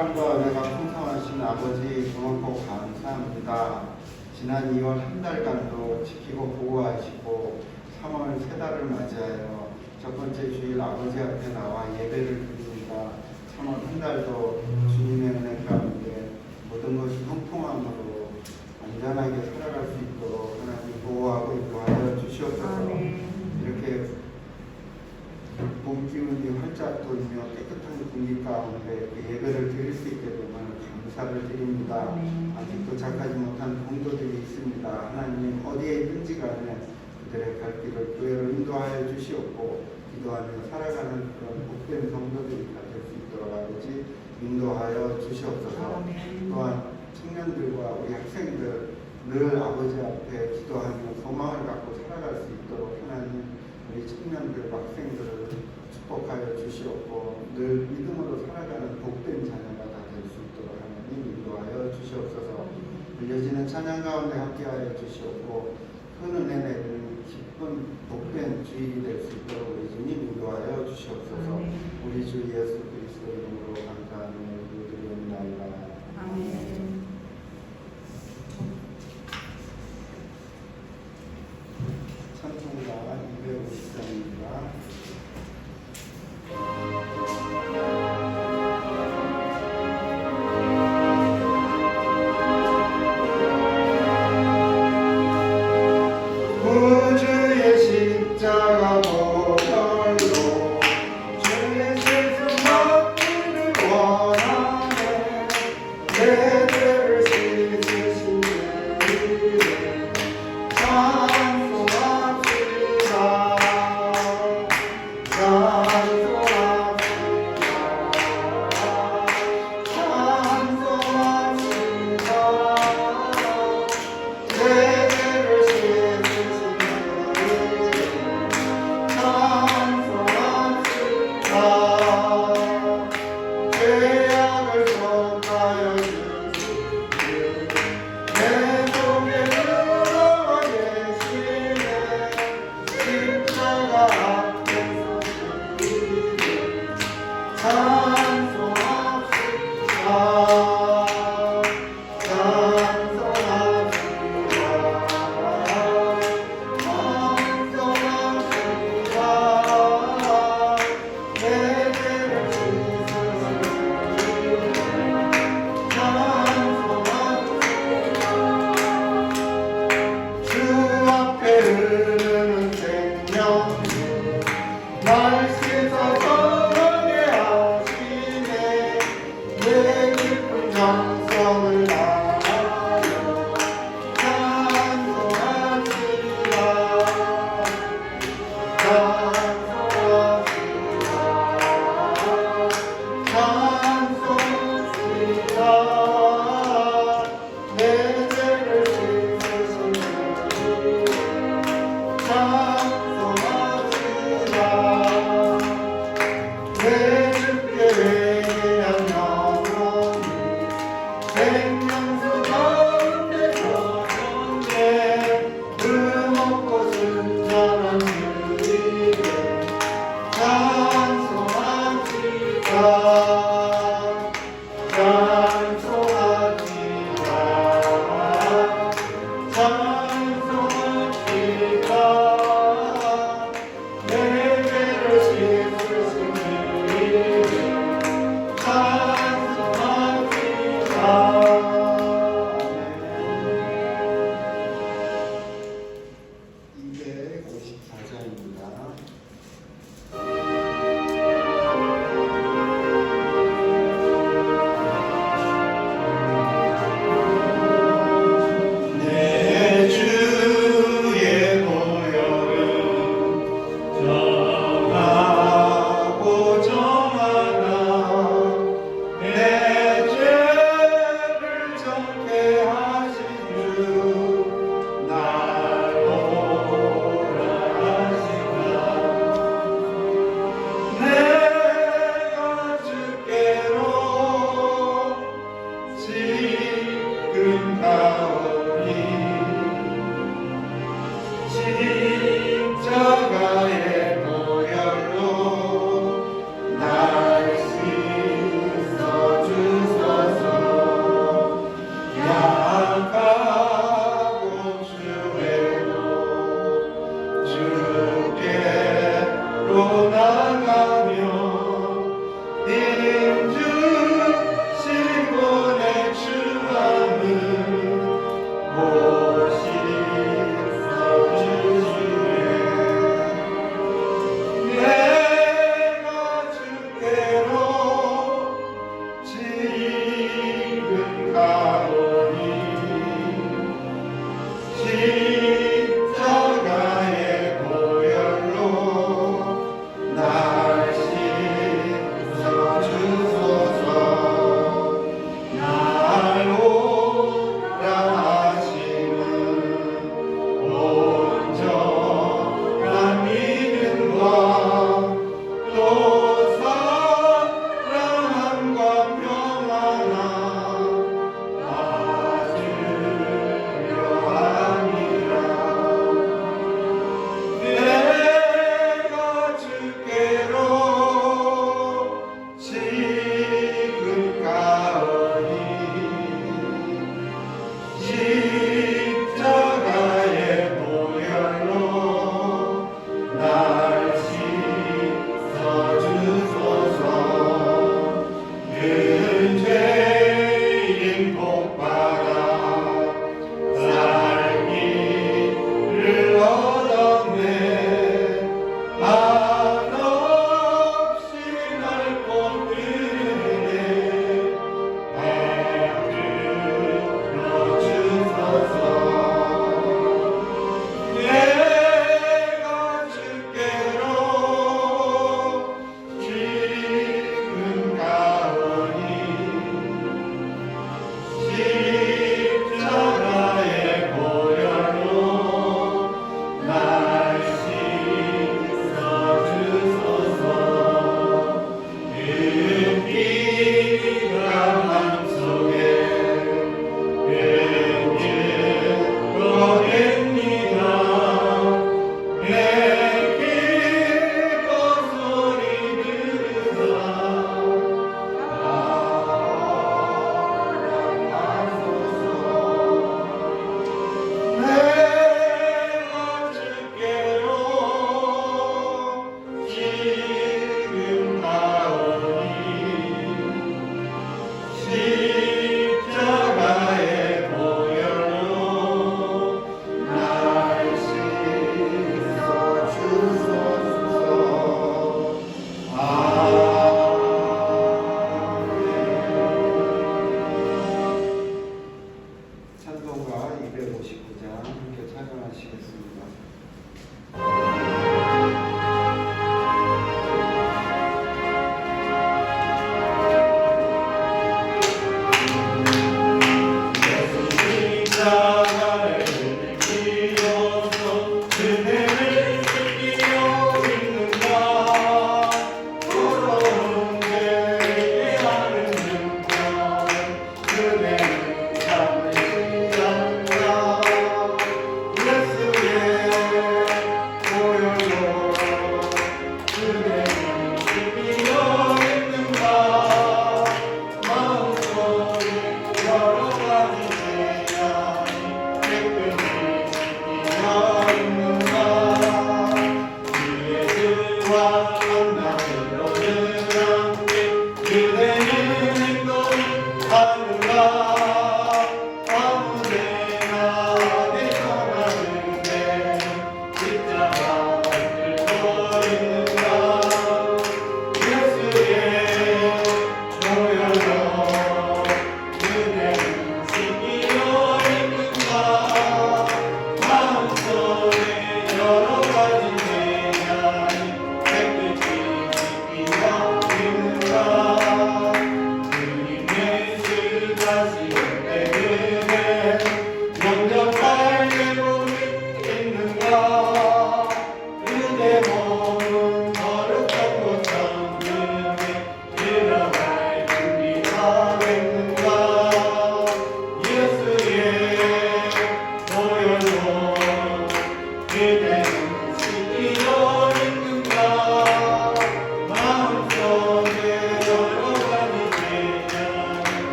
사랑과 은혜가 풍성하신 아버지 고맙고 감사합니다. 지난 2월 한 달간도 지키고 보호하시고 3월 세 달을 맞이하여 첫 번째 주일 아버지 앞에 나와 예배를 드립니다. 3월 한 달도 주님의 은혜 가운데 모든 것이 형통함으로 안전하게 살아갈 수 있도록 하나님 보호하고 인도하여 주시옵소서. 이렇게 봄 기운이 활짝 돌며 깨끗한 공기 가운데 예배를 드릴 수 있게 되면 감사를 드립니다. 아직 도착하지 못한 공도들이 있습니다. 하나님 어디에 있든지 간에 그들의 발길을 교회로 인도하여 주시옵고 기도하며 살아가는 그런 복된 성도들이 될 수 있도록 아버지 인도하여 주시옵소서. 또한 청년들과 우리 학생들 늘 아버지 앞에 기도하며 소망을 갖고 살아갈 수 있도록 하나님 우리 청년들과 학생들을 축복하여 주시옵고 늘 믿음으로 살아가는 복된 자녀가 다 될 수 있도록 하나님 인도하여 주시옵소서. 들려지는 찬양 가운데 함께하여 주시옵고 큰 은혜 내리는 기쁜 복된 주일이 될 수 있도록 우리 주님 인도하여 주시옵소서. 우리 주 예수 그리스도 이름으로 감사하며 기도드리옵나이다. 아멘. 찬송가 250장입니다. 구주의 십자가 보혈로 죄의 세수 맡기를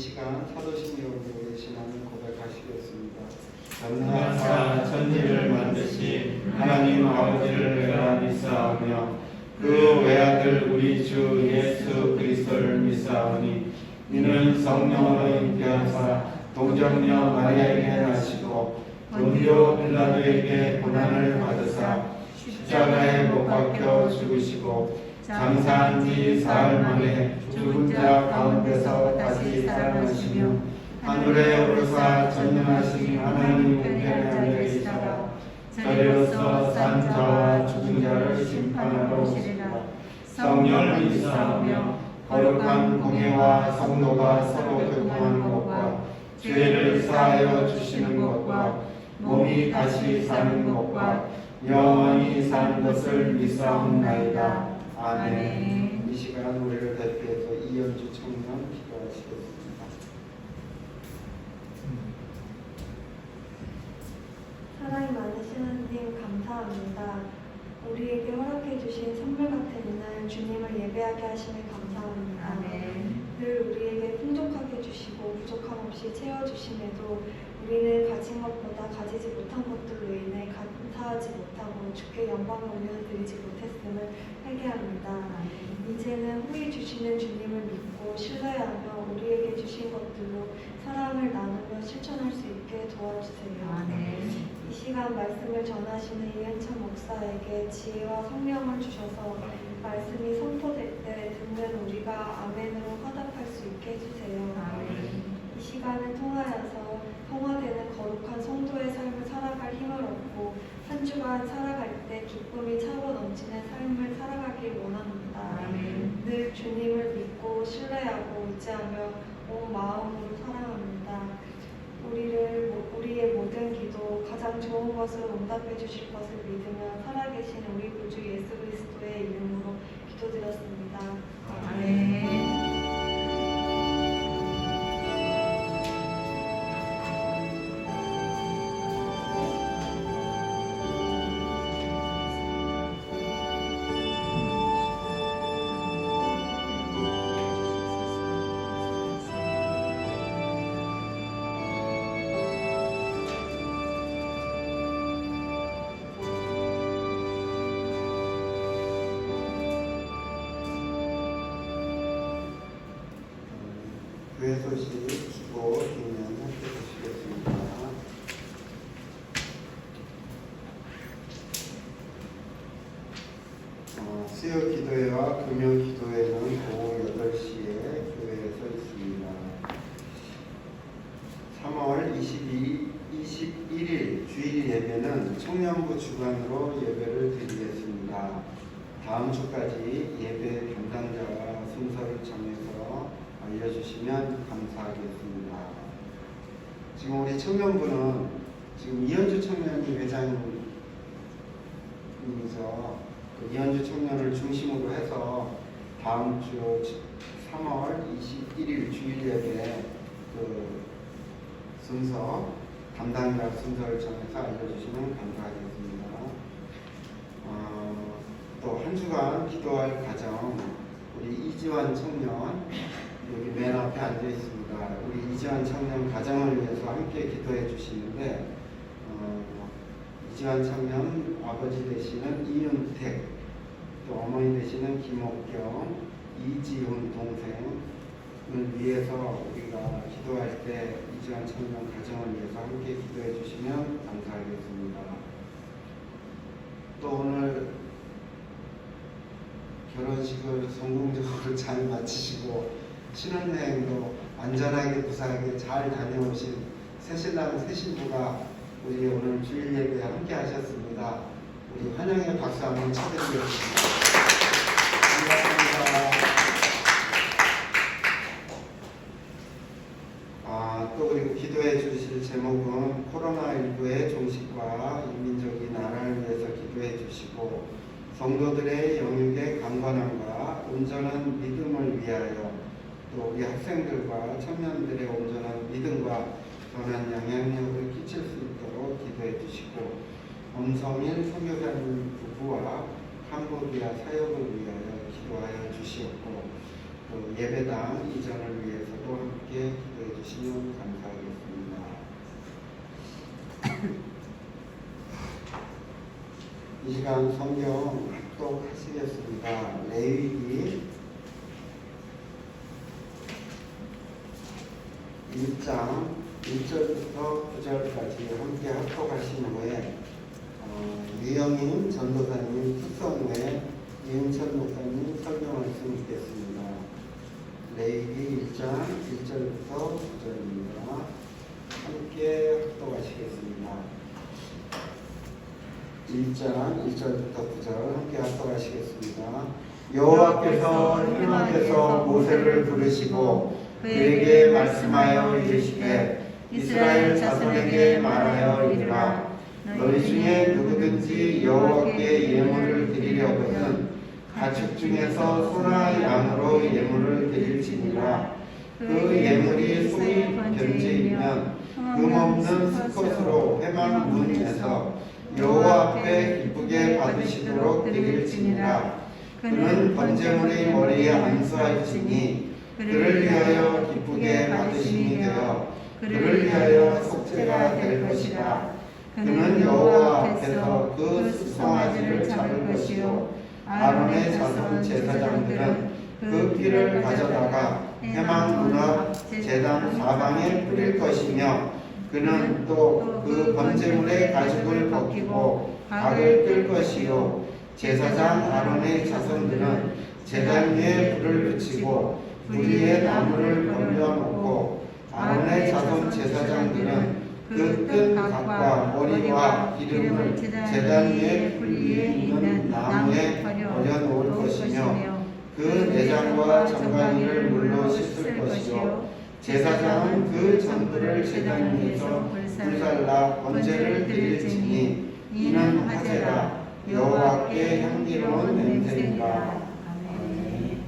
시간 사도신 여러분의 신앙을 고백하시겠습니다. 전능하사 천지를 만드신 하나님 아버지를 내가 믿사오며 그 외아들 우리 주 예수 그리스도를 믿사오니 이는 성령으로 잉태하사 동정녀 마리아에게 나시고 본디오 빌라도에게 고난을 받으사 십자가에 못 박혀 죽으시고 장사한 지 사흘 만에 죽은 자 가운데서 다시 살아나시며 하늘에 오르사 전능하신 하나님 우편에 앉아 계시다가 저리로서 산 자와 죽은 자를 심판하러 오시리라. 성령을 믿사오며 거룩한 공예와 성도가 서로 교통하는 것과 죄를 사하여 주시는 것과 몸이 다시 사는 것과 영원히 사는 것을 믿사옵나이다. 아멘. 이 시간 우리를 대표해서 이현주 청년 기도하시겠습니다. 사랑이 많으신 하나님 감사합니다. 우리에게 허락해 주신 선물 같은 이날 주님을 예배하게 하심에 감사합니다. 아멘. 늘 우리에게 풍족하게 주시고 부족함 없이 채워주심에도 우리는 가진 것보다 가지지 못한 것들로 인해 감사하지 못하고 주께 영광을 올려드리지 못했음을 회개합니다. 이제는 후히 주시는 주님을 믿고 신뢰하며 우리에게 주신 것들로 사랑을 나누며 실천할 수 있게 도와주세요. 아멘. 이 시간 말씀을 전하시는 이은찬 목사에게 지혜와 성령을 주셔서 말씀이 선포될 때 듣는 우리가 아멘으로 화답할 수 있게 해주세요. 아멘. 이 시간을 통하여서 성화되는 거룩한 성도의 삶을 살아갈 힘을 얻고 한 주간 살아갈 때 기쁨이 차고 넘치는 삶을 살아가길 원합니다. 아멘. 늘 주님을 믿고 신뢰하고 의지하며 온 마음으로 사랑합니다. 우리의 모든 기도 가장 좋은 것을 응답해 주실 것을 믿으며 살아계신 우리 구주 예수 그리스도의 이름으로 기도드렸습니다. 아멘. 교회 소식 기도 기면 함께 보시겠습니다. 수요 기도회와 금요 기도회는 오후 8시에 교회에 서 있습니다. 3월 21일 주일 예배는 청년부 주관으로 예배를 드리겠습니다. 다음 주까지 예배 담당자와 순서를 정해서 알려주시면 감사하겠습니다. 지금 우리 청년부는 지금 이현주 청년이 회장님이죠. 그 이현주 청년을 중심으로 해서 다음 주 3월 21일 주일 예배 그 순서 담당자 순서를 정해서 알려주시면 감사하겠습니다. 또 한 주간 기도할 가정 우리 이지환 청년 여기 맨 앞에 앉아 있습니다. 우리 이지환 청년 가정을 위해서 함께 기도해 주시는데 이지환 청년 아버지 되시는 이윤택, 또 어머니 되시는 김옥경, 이지훈 동생을 위해서 우리가 기도할 때 이지환 청년 가정을 위해서 함께 기도해 주시면 감사하겠습니다. 또 오늘 결혼식을 성공적으로 잘 마치시고 신혼여행도 안전하게 무사하게 잘 다녀오신 새신랑 새신부가 우리 오늘 주일 예배에 함께 하셨습니다. 우리 환영의 박수 한번 쳐드리겠습니다. 반갑습니다. 또 그리고 기도해 주실 제목은 코로나19의 종식과 인민족이 나라를 위해서 기도해 주시고 성도들의 영육의 강건함과 온전한 믿음을 위하여 또 우리 학생들과 청년들의 온전한 믿음과 선한 영향력을 끼칠 수 있도록 기도해 주시고 엄성일 선교사님 부부와 캄보디아 사역을 위하여 기도하여 주시옵고 또 예배당 이전을 위해서도 함께 기도해 주시면 감사하겠습니다. 이 시간 성경 합독하시겠습니다. 레위기 1장 1절부터 9절까지 함께 합독하신 후에 유영인 전도사님 특선 후에 이은천 목사님 설교 말씀 듣겠습니다. 레위기 1장 1절부터 9절입니다. 함께 합독하시겠습니다. 1장 1절부터 9절 함께 합독하시겠습니다. 여호와께서 헬마에서 모세를 부르시고 그에게 말씀하여 이르시되 이스라엘 자손에게 말하여 이르라. 너희 중에 누구든지 여호와께 예물을 드리려거든 가축 중에서 소나 양으로 예물을 드릴지니라. 그 예물이 소의 변제이면 금없는 수컷으로 회막 문에서 여호와 앞에 기쁘게 받으시도록 드릴지니라. 그는 번제물의 머리에 안수할지니 그를 위하여 기쁘게 받으심이 되어 그를 위하여 속죄가 될 것이라. 그는 여호와 앞에서 그 수송아지를 잡을 것이요 아론의 자손 제사장들은 그 피를 가져다가 회막 문 앞 제단 사방에 뿌릴 것이며 그는 또 그 번제물의 가죽을 벗기고 박을 뜰 것이요 제사장 아론의 자손들은 제단 위에 불을 붙이고 불 위에 나무를 걸려놓고 아론의 자손 제사장들은 그 뜬 각과 머리와 기름을 제단 위에 불 위에 있는 나무에 버려놓을 것이며 그 내장과 정강이를 물로 씻을 것이요 제사장은 그 전부를 제단 위에서 불살라 번제를 드릴지니 이는 화제라. 여호와께 향기로운 냄새니라. 아멘.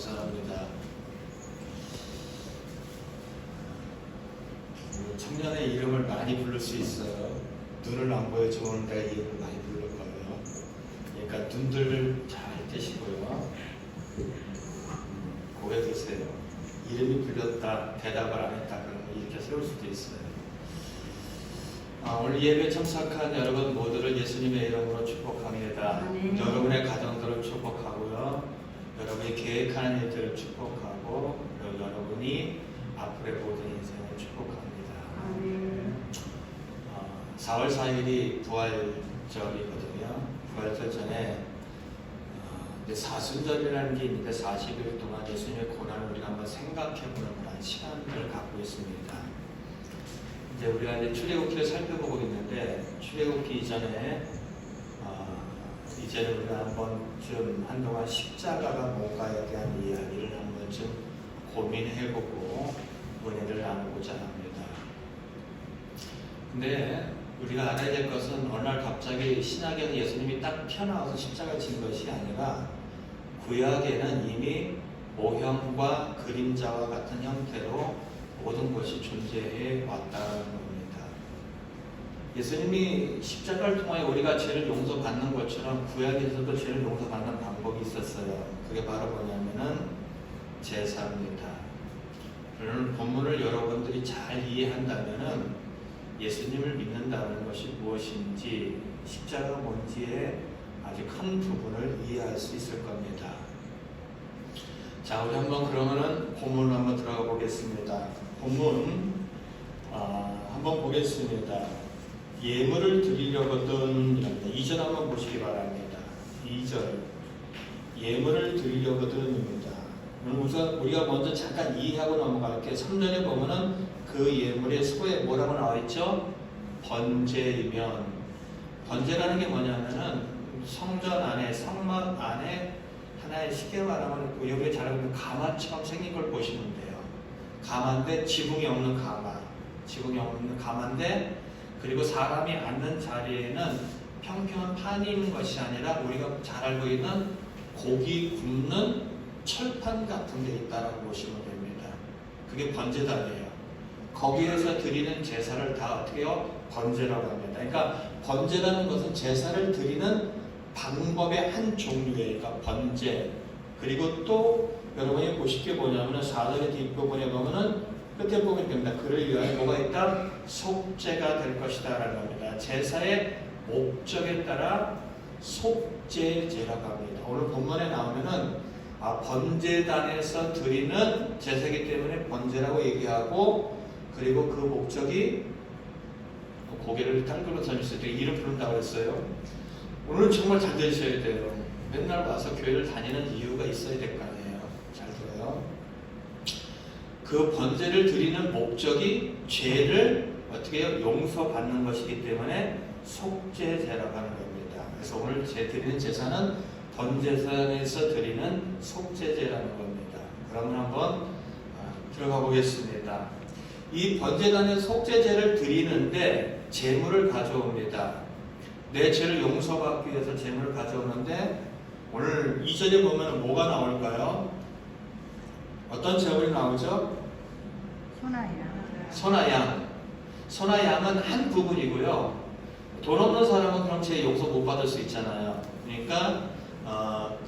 감사합니다. 청년의 이름을 많이 부를 수 있어요. 눈을 안 보여주는 데가 이름을 많이 부를 거예요. 그러니까 눈들을 잘 떼시고요. 고개 드세요. 이름이 불렸다, 대답을 안 했다, 그러면 이렇게 세울 수도 있어요. 오늘 예배 참석한 여러분 모두를 예수님의 이름으로 축복합니다. 아멘. 여러분의 가정들을 축복하고요. 여러분이 계획하는 일들을 축복하고 여러분이 앞으로의 모든 인생을 축복합니다. 아멘. 4월 4일이 부활절이거든요. 부활절 전에 이제 사순절이라는 게 있는데 40일 동안 예수님의 고난을 우리가 한번 생각해보는 그런 시간을 갖고 있습니다. 이제 우리가 이제 출애굽기를 살펴보고 있는데 출애굽기 이전에 이제는 우리가 한번쯤 한동안 십자가가 뭔가에 대한 이야기를 한번쯤 고민해보고 은혜를 나누고자 합니다. 근데 우리가 알아야 될 것은 어느 날 갑자기 신약에서 예수님이 딱 튀어나와서 십자가를 진 것이 아니라 구약에는 이미 모형과 그림자와 같은 형태로 모든 것이 존재해 왔다는 겁니다. 예수님이 십자가를 통하여 우리가 죄를 용서받는 것처럼 구약에서도 죄를 용서받는 방법이 있었어요. 그게 바로 뭐냐면은 제사입니다. 오늘 본문을 여러분들이 잘 이해한다면은 예수님을 믿는다는 것이 무엇인지 십자가 뭔지의 아주 큰 부분을 이해할 수 있을 겁니다. 자, 우리 한번 그러면은 본문을 한번 들어가 보겠습니다. 본문 한번 보겠습니다. 예물을 드리려거든 이랍니다. 2절 한번 보시기 바랍니다. 2절 예물을 드리려거든입니다. 우선 우리가 먼저 잠깐 이해하고 넘어갈게요. 3절에 보면은 그 예물의 소에 뭐라고 나와 있죠? 번제이면, 번제라는 게 뭐냐면은 성전 안에 성막 안에 하나의 쉽게 말하면 여기 잘 보면 가마처럼 생긴 걸 보시면 돼요. 가마인데 지붕이 없는 가마, 지붕이 없는 가마인데 그리고 사람이 앉는 자리에는 평평한 판이 있는 것이 아니라 우리가 잘 알고 있는 고기 굽는 철판 같은 게 있다라고 보시면 됩니다. 그게 번제단이에요. 거기에서 드리는 제사를 다 어떻게 해요? 번제라고 합니다. 그러니까 번제라는 것은 제사를 드리는 방법의 한 종류예요. 그러니까 번제. 그리고 또 여러분이 보실 게 뭐냐면 4절의 뒷부분에 보면은 끝에 보면 됩니다. 그를 위하여 뭐가 있다? 속죄가 될 것이다 라는 겁니다. 제사의 목적에 따라 속죄제라고 합니다. 오늘 본문에 나오면은 번제단에서 드리는 제사이기 때문에 번제라고 얘기하고 그리고 그 목적이 고개를 딴 걸로 던졌을 때 이름 부른다고 그랬어요. 오늘 정말 잘 들으셔야 돼요. 맨날 와서 교회를 다니는 이유가 있어야 될 거 아니에요. 잘 들어요. 그 번제를 드리는 목적이 죄를 어떻게 해요? 용서받는 것이기 때문에 속죄제라고 하는 겁니다. 그래서 오늘 드리는 제사는 번제단에서 드리는 속죄제라는 겁니다. 그러면 한번 들어가 보겠습니다. 이 번제단의 속죄제를 드리는데 제물을 가져옵니다. 내 죄를 용서받기 위해서 제물을 가져오는데 오늘 2절에 보면 뭐가 나올까요? 어떤 제물이 나오죠? 소나양. 소나양은 한 부분이고요. 돈 없는 사람은 그럼 죄 용서 못 받을 수 있잖아요. 그러니까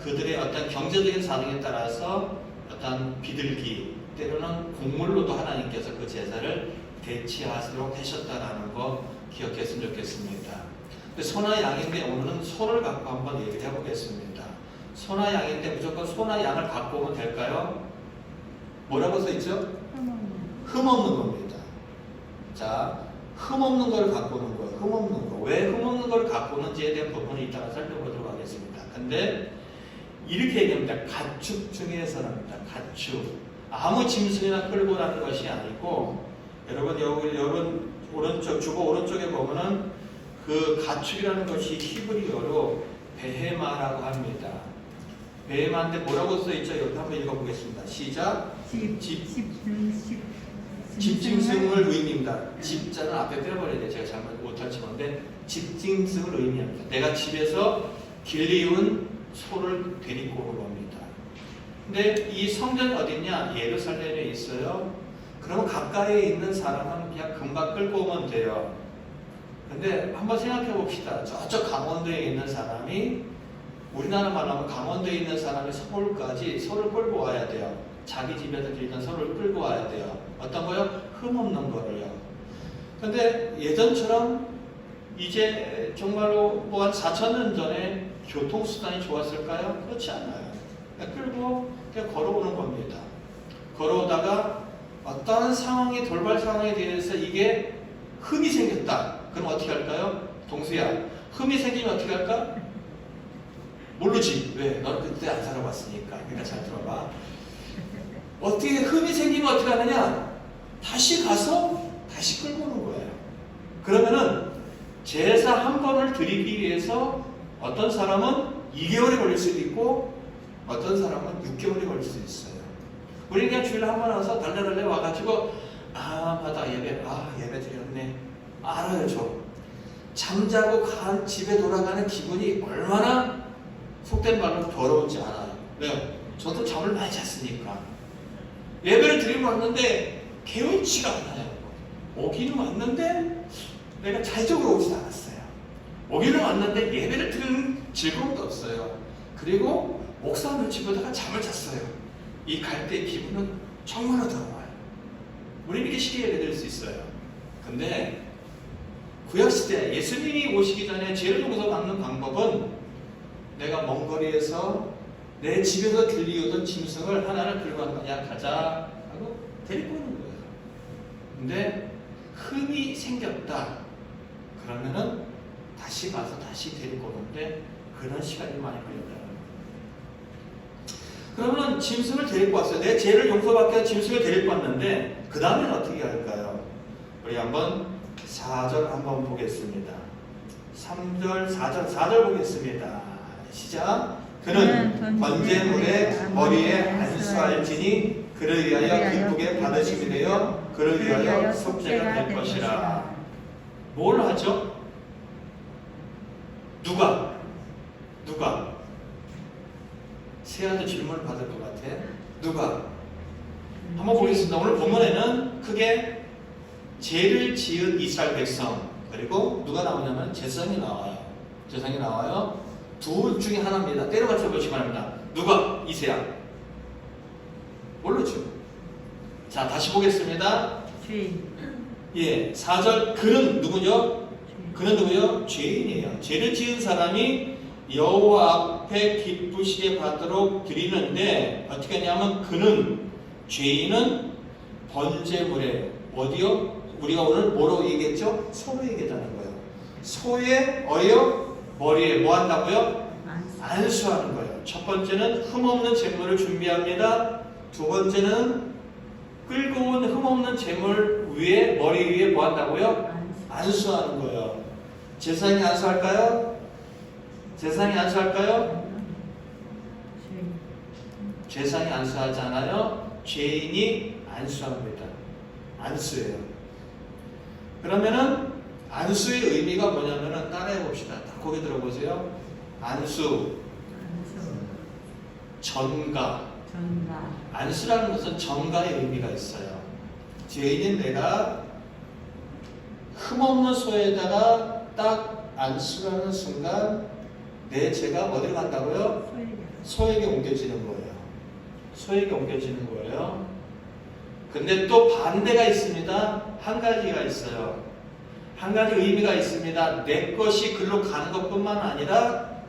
그들의 어떤 경제적인 사정에 따라서 어떤 비둘기 때로는 곡물로도 하나님께서 그 제사를 대치하도록 하셨다라는 거 기억했으면 좋겠습니다. 소나 양인데 오늘은 소를 갖고 한번 얘기를 해보겠습니다. 소나 양인데 무조건 소나 양을 갖고 오면 될까요? 뭐라고 써있죠? 흠없는 겁니다. 자, 흠없는 걸 갖고 오는 거예요. 흠없는 거. 왜 흠없는 걸 갖고 오는지에 대한 부분을 이따가 살펴보도록 하겠습니다. 근데 이렇게 얘기합니다. 가축 중에서랍니다. 가축. 아무 짐승이나 끌고 가는 것이 아니고 여러분 여기 오른쪽 주보 오른쪽에 보면은 그 가축이라는 것이 히브리어로 베헤마라고 합니다. 베헤마인데 뭐라고 써있죠? 여기 한번 읽어보겠습니다. 시작. 집짐승을 의미합니다. 집자는 앞에 빼버려야 돼요. 제가 잘못 못할 치건데 집짐승을 의미합니다. 내가 집에서 길리운 소를 데리고 온 겁니다. 근데 이 성전이 어딨냐? 예루살렘에 있어요. 그러면 가까이에 있는 사람은 그냥 금방 끌고 오면 돼요. 근데 한번 생각해 봅시다. 저쪽 강원도에 있는 사람이, 우리나라 말하면 강원도에 있는 사람이 서울까지 소를 끌고 와야 돼요. 자기 집에서 길던 소를 끌고 와야 돼요. 어떤 거요? 흠없는 거를요. 근데 예전처럼 이제 정말로 뭐 한 4,000년 전에 교통수단이 좋았을까요? 그렇지 않아요. 그냥 끌고 그냥 걸어오는 겁니다. 걸어오다가 어떤 상황이, 돌발 상황에 대해서 이게 흠이 생겼다. 그럼 어떻게 할까요? 동수야, 흠이 생기면 어떻게 할까? 모르지. 왜? 너는 그때 안 살아봤으니까. 그러니까 잘 들어봐. 어떻게 흠이 생기면 어떻게 하느냐? 다시 가서 다시 끌고 오는 거예요. 그러면은 제사 한 번을 드리기 위해서 어떤 사람은 2개월이 걸릴 수도 있고 어떤 사람은 6개월이 걸릴 수도 있어요. 우리 그냥 주일에 한 번 와서 달래달래 와가지고 맞아 예배, 예배 드렸네. 알아요. 저 잠자고 간 집에 돌아가는 기분이 얼마나 속된 말로 더러운지 알아요. 네, 저도 잠을 많이 잤으니까. 예배를 드리고 왔는데 개운치가 않아요. 오기는 왔는데 내가 자의적으로 오지 않았어요. 오기는 왔는데 예배를 드리는 즐거움도 없어요. 그리고 목사 눈치 보다가 잠을 잤어요. 이 갈 때 기분은 정말로 더러워요. 우리 이렇게 쉽게 예배 드릴 수 있어요. 근데 구약시대 예수님이 오시기 전에 죄를 용서받는 방법은 내가 먼 거리에서 내 집에서 들리우던 짐승을 하나를 들고 왔다. 야 가자 하고 데리고 오는 거예요. 근데 흠이 생겼다. 그러면은 다시 가서 다시 데리고 오는데 그런 시간이 많이 걸린다. 그러면 짐승을 데리고 왔어요. 내 죄를 용서받기 위해 짐승을 데리고 왔는데 그 다음에는 어떻게 할까요? 우리 한번 4절 한번 보겠습니다. 3절, 4절 보겠습니다. 시작. 그는 번제물의 머리에 안수할지니 그를 위하여 기쁘게 받으심이 되어 그를 위하여 속죄가 될 것이라. 뭘 하죠? 누가? 세아도 질문을 받을 것 같아. 누가? 한번 보겠습니다. 오늘 본문에는 크게 죄를 지은 이스라엘 백성, 그리고 누가 나오냐면 제사장이 나와요. 제사장이 나와요. 둘 중에 하나입니다. 때려 맞춰 보시기 바랍니다. 누가? 이세야. 모르죠. 자, 다시 보겠습니다. 죄인. 예, 4절. 그는 누구죠? 그는 누구요? 죄인이에요. 죄를 지은 사람이 여호와 앞에 기쁘시게 받도록 드리는데 어떻게 하냐면 그는, 죄인은 번제물에 어디요? 우리가 오늘 뭐로 얘기했죠? 소로 얘기하자는 거예요. 소의 어여 머리에 뭐 한다고요? 안수하는 거예요. 첫 번째는 흠없는 제물을 준비합니다. 두 번째는 끌고 온 흠없는 제물 위에, 머리 위에 뭐 한다고요? 안수하는 거예요. 제사장이 안수할까요? 제사장이 안수할까요? 제사장이 안수하지 않아요. 죄인이 안수합니다. 안수예요. 그러면은 안수의 의미가 뭐냐면은 따라해 봅시다. 다 고개 들어보세요. 안수, 전가. 안수라는 것은 전가의 의미가 있어요. 죄인인 내가 흠없는 소에다가 딱 안수하는 순간 내 죄가 어디로 간다고요? 소에게 옮겨지는 거예요. 소에게 옮겨지는 거예요. 근데 또 반대가 있습니다. 한 가지가 있어요. 한 가지 의미가 있습니다. 내 것이 글로 가는 것뿐만 아니라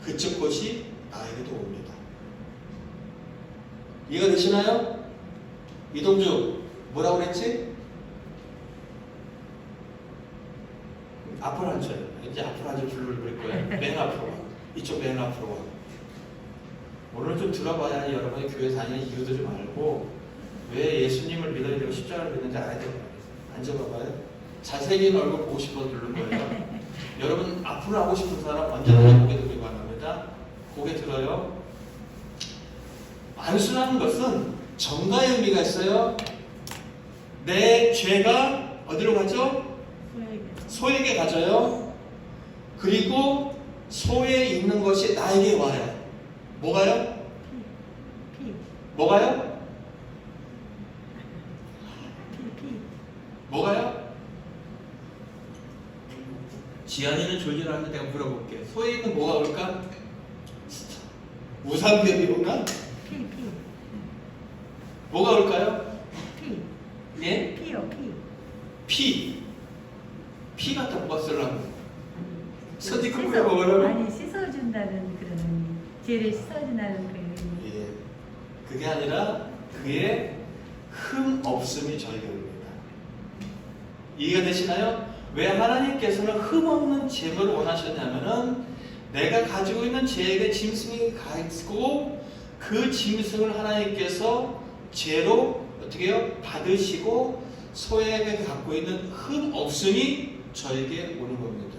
그쪽 것이 나에게도 옵니다. 이해가 되시나요? 이동주 뭐라고 그랬지? 앞으로 앉아요. 이제 앞으로 앉아 줄을 그릴 거예요. 맨 앞으로 와. 이쪽 맨 앞으로 와. 오늘 좀 들어봐야 여러분이 교회 다니는 이유도 좀 알고 왜 예수님을 믿어야 되고 십자가를 믿는지 알아야 돼요. 앉아봐봐요. 잘생긴 얼굴 보고 싶어서 누른 거예요. 여러분 앞으로 하고 싶은 사람 언제나 고개 들고 바랍니다. 고개 들어요. 안수라는 것은 전가의 의미가 있어요. 내 죄가 어디로 가죠? 소에게 가져요. 그리고 소에 있는 것이 나에게 와요. 뭐가요? 뭐가요? 피. 뭐가요? 지안이는 졸졸하는데 내가 물어볼게. 소희는 뭐가 올까? 우상겹이 올까? 피. 뭐가 올까요? 피. 예? 피요, 피. 피. 피 갖다 뭐가 쓰려고? 서디크 씻어- 뭐라고 뭐라고? 아니, 씻어준다는 그런 의미. 죄를 씻어준다는 그 의미. 예. 그게 아니라 그의 흠 없음이 저에게 옵니다. 이해가 되시나요? 왜 하나님께서는 흠 없는 제물을 원하셨냐면은 내가 가지고 있는 죄의 짐승이 가 있고 그 짐승을 하나님께서 죄로 어떻게 해요? 받으시고 소액에 갖고 있는 흠 없음이 저에게 오는 겁니다.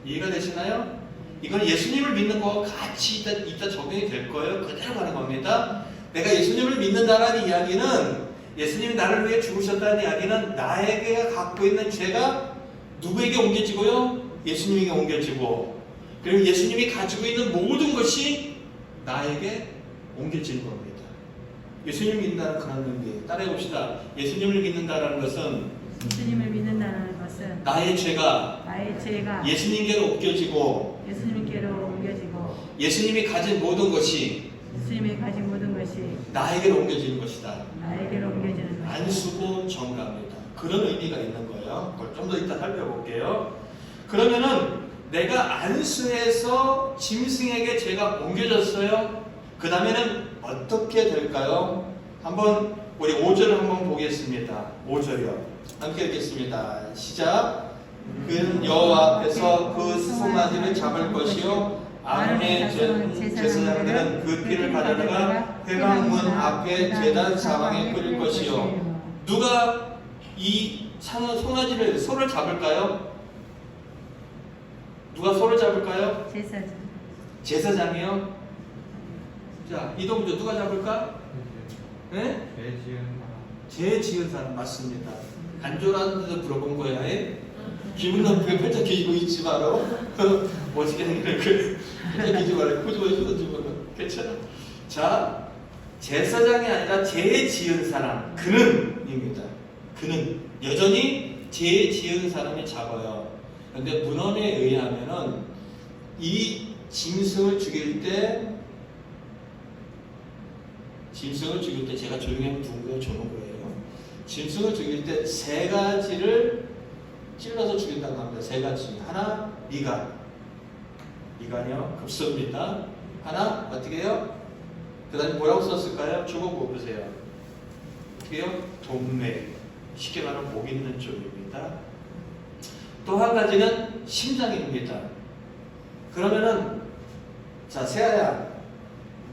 이해가 되시나요? 이건 예수님을 믿는 거와 같이 이따 적용이 될 거예요. 그대로 가는 겁니다. 내가 예수님을 믿는다라는 이야기는 예수님이 나를 위해 죽으셨다는 이야기는 나에게 갖고 있는 죄가 누구에게 옮겨지고요? 예수님에게 옮겨지고 그리고 예수님이 가지고 있는 모든 것이 나에게 옮겨지는 겁니다. 예수님을 믿는다는 그런 의미. 따라해 봅시다. 예수님을 믿는다는 것은 예수님을 믿는다는 것은 나의 죄가 나의 죄가 예수님께로 옮겨지고 예수님께로 옮겨지고 예수님이 가진 모든 것이 예수님이 가진 모든 것이 나에게로 옮겨지는 것이다. 나에게로 옮겨지는 것이다. 안수고 정답니다. 그런 의미가 있는 거예요. 그걸 좀 더 이따 살펴볼게요. 그러면은 내가 안수해서 짐승에게 죄가 옮겨졌어요. 그 다음에는 어떻게 될까요? 한번 우리 5절을 한번 보겠습니다. 5절이요. 함께 읽겠습니다. 시작. 그는 여호와 앞에서 그 송아지를 잡을 것이요 아론의 제사장들은 그 피를 가져다가 회막문 앞에 제단 사방에 뿌릴 것이요. 누가 이 송아지를 소를 잡을까요? 누가 소를 잡을까요? 제사장. 제사장이요. 자, 이동주 누가 잡을까? 네? 죄 지은 사람 맞습니다. 간조라는 데도 물어본 거야. 에? 기분 나쁘게 팔짝 뒤지고 있지 마라. 멋지게 생기는 그 팔짝 뒤지 말라. 코집어 휘어지 마라. 괜찮아. 자, 제사장이 아니라 죄 지은 사람 그는입니다. 그는 여전히 죄 지은 사람이 잡아요. 그런데 문헌에 의하면은 이 짐승을 죽일 때 제가 조용히 하면 누군가 주는 거예요. 짐승을 죽일 때 세 가지를 찔러서 죽인다고 합니다. 세 가지. 하나, 미간이요. 급소입니다. 하나, 어떻게 해요? 그 다음에 뭐라고 썼을까요? 주보고 보세요. 어떻게 해요? 동맥. 쉽게 말하면 목 있는 쪽입니다. 또 한 가지는 심장입니다. 그러면은, 자, 세아야.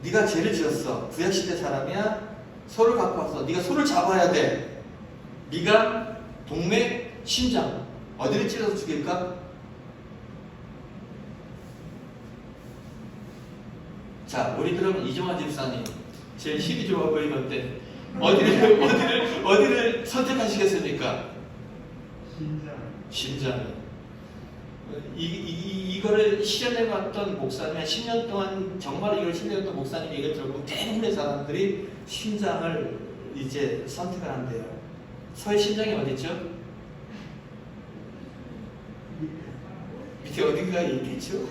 네가 죄를 지었어. 구약시대 사람이야. 소를 갖고 와서 네가 소를 잡아야 돼. 미간, 동맥, 심장. 어디를 찔러서 죽일까? 자, 우리들은 이종화 집사님 제일 힘이 좋아 보이는데 어디를 선택하시겠습니까? 심장. 이거를 실현해봤던 목사님이 10년 동안 정말 이걸 실현했던 목사님 얘기를 들어보면 대부분의 사람들이 심장을 이제 선택을 한대요. 서의 심장이 어디죠? 밑에 어딘가에 있겠죠?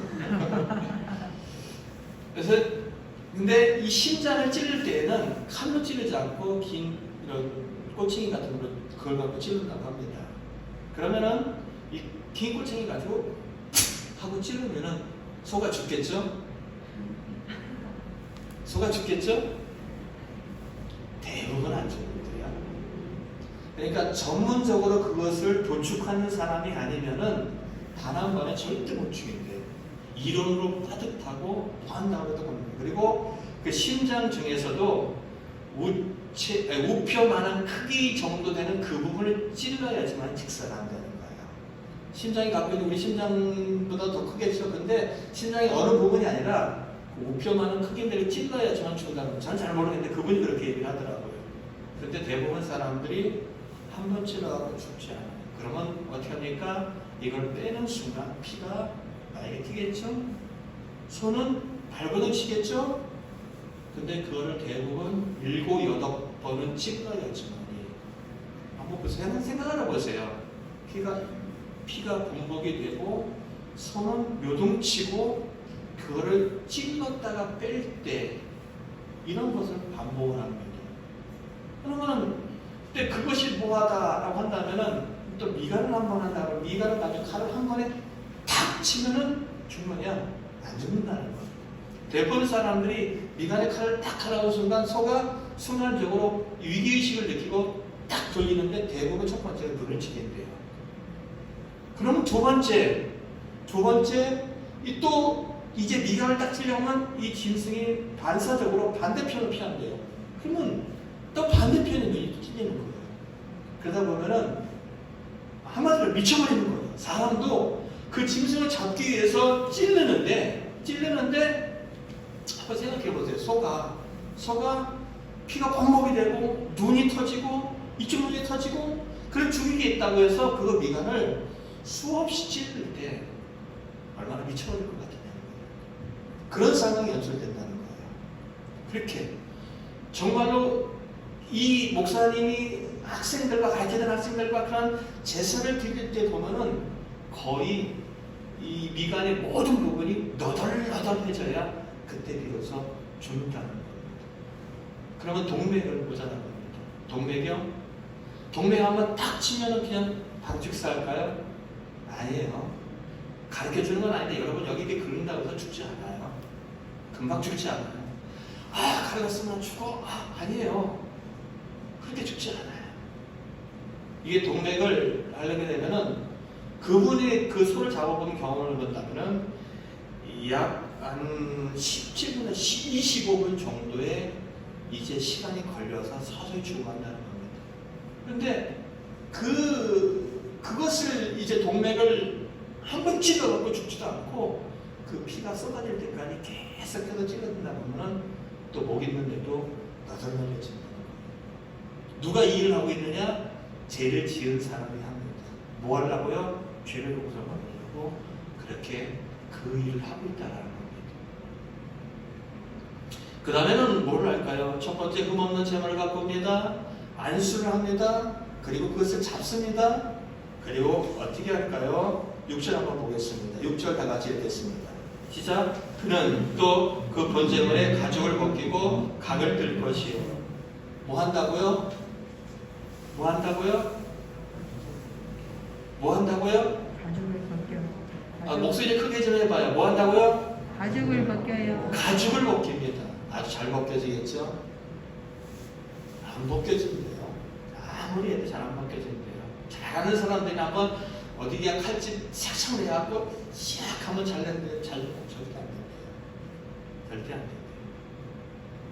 그래서 근데 이 심장을 찌를 때에는 칼로 찌르지 않고 긴 이런 꼬챙이 같은 걸 그걸 갖고 찌른다고 합니다. 그러면은 이 긴 꼬챙이 가지고 하고 찌르면은 소가 죽겠죠? 소가 죽겠죠? 대부분 안 죽는데요. 그러니까 전문적으로 그것을 도축하는 사람이 아니면은 단 한 번에 절대 못 죽인대요. 이론으로 따뜻하고 뭐 한다고 해도 겁니다. 그리고 그 심장 중에서도 우표만한 크기 정도 되는 그 부분을 찔러야지만 직사한다는 거예요. 심장이 갖고 있는 우리 심장보다 더 크겠죠. 근데 심장의 어느 부분이 아니라 그 우표만한 크기를 찔러야지만 죽는다는 거예요. 저는 잘 모르겠는데 그분이 그렇게 얘기를 하더라고요. 그런데 대부분 사람들이 한 번 찔러가고 죽지 않아요. 그러면 어떻게 합니까? 이걸 빼는 순간 피가 나에게 튀겠죠? 손은 발버둥 치겠죠? 근데 그거를 대부분 더는 찔러야지만이. 한번 보세요. 생각을 해보세요. 피가 분복이 되고 손은 요동치고 그거를 찔렀다가 뺄 때 이런 것을 반복을 하는 거예요. 그러면 근데 그것이 뭐하다라고 한다면은 또 미간을 한번 한다고 미간을 가지고 칼을 한 번에 탁 치면은 죽느냐? 안 죽는다는 거예요. 대부분 사람들이 미간에 칼을 딱 하라는 순간 소가 순간적으로 위기의식을 느끼고 딱 돌리는데 대부분 첫 번째가 눈을 치게 돼요. 그러면 두 번째 또 이제 미간을 딱 치려면 이 짐승이 반사적으로 반대편을 피한대요. 그러면 또 반대편에 눈이 또 찔리는 거예요. 그러다 보면은 한마디로 미쳐버리는 거예요. 사람도 그 짐승을 잡기 위해서 찔르는데 한번 생각해 보세요. 소가 피가 범벅이 되고 눈이 터지고 이쪽 눈이 터지고 그런 죽이게 있다고 해서 그거 미간을 수없이 찔릴 때 얼마나 미쳐버릴 것 같으냐. 그런 상황이 연출된다는 거예요. 그렇게 정말로 이 목사님이 학생들과 가르치는 학생들과 그런 제사를 드릴 때 보면은 거의 이 미간의 모든 부분이 너덜너덜해져야 그때 비로소 죽는다는 겁니다. 그러면 동맥을 보자는 겁니다. 동맥 한번 딱 치면은 그냥 바로 즉사할까요? 아니에요. 가르쳐 주는 건 아닌데 여러분 여기 이렇게 긁는다고 해서 죽지 않아요. 금방 죽지 않아요. 가르쳤으면 죽어? 아니에요. 그렇게 죽지 않아요. 이게 동맥을 하려게 되면은 그분이 그 소를 잡아본 경험을 본다면은 약 한 17분에서 25분 정도의 이제 시간이 걸려서 서서히 죽어간다는 겁니다. 그런데 그것을 이제 동맥을 한 번 찔러갖고 죽지도 않고 그 피가 쏟아질 때까지 계속해서 찔러준다 보면은 또 목 있는데도 너덜너덜해진다는 거예요. 누가 이 일을 하고 있느냐? 죄를 지은 사람이 합니다. 뭐 하려고요? 죄를 용서받으려고 그렇게 그 일을 하고 있다는 겁니다. 그 다음에는 뭘 할까요? 첫 번째 흠없는 재물을 갖고 옵니다. 안수를 합니다. 그리고 그것을 잡습니다. 그리고 어떻게 할까요? 6절 한번 보겠습니다. 6절 다 같이 읽겠습니다. 시작. 그는 또 그 번제물에 가죽을 벗기고 각을 뜰 것이요. 뭐 한다고요? 뭐 한다고요? 뭐 한다고요? 가죽을 벗겨. 목소리 크게 좀 해봐요. 뭐 한다고요? 가죽을 벗겨요. 가죽을 벗깁니다. 아주 잘 벗겨지겠죠? 안 벗겨진대요. 아무리 해도 잘 안 벗겨진대요. 잘하는 사람들이 한번 어디 그냥 칼집 싹싹 내갖고 샥 하면 잘 됐는데 절대 안 된대요. 절대 안 된대요.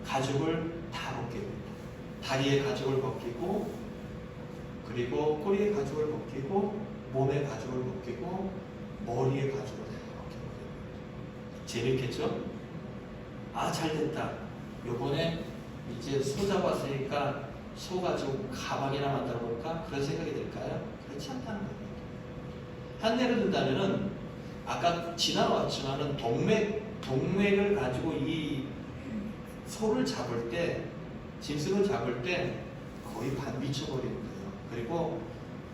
가죽을 다 벗깁니다. 다리에 가죽을 벗기고 그리고 꼬리에 가죽을 벗기고 몸에 가죽을 벗기고 머리에 가죽을 벗기고. 재밌겠죠? 잘됐다. 요번에 이제 소 잡았으니까 소 가지고 가방이나 만들어 볼까? 그런 생각이 들까요? 그렇지 않다는 겁니다. 한례를 든다면은 아까 지나왔지만은 동맥을 가지고 이 소를 잡을 때, 짐승을 잡을 때 거의 반 미쳐버리는 거예요. 그리고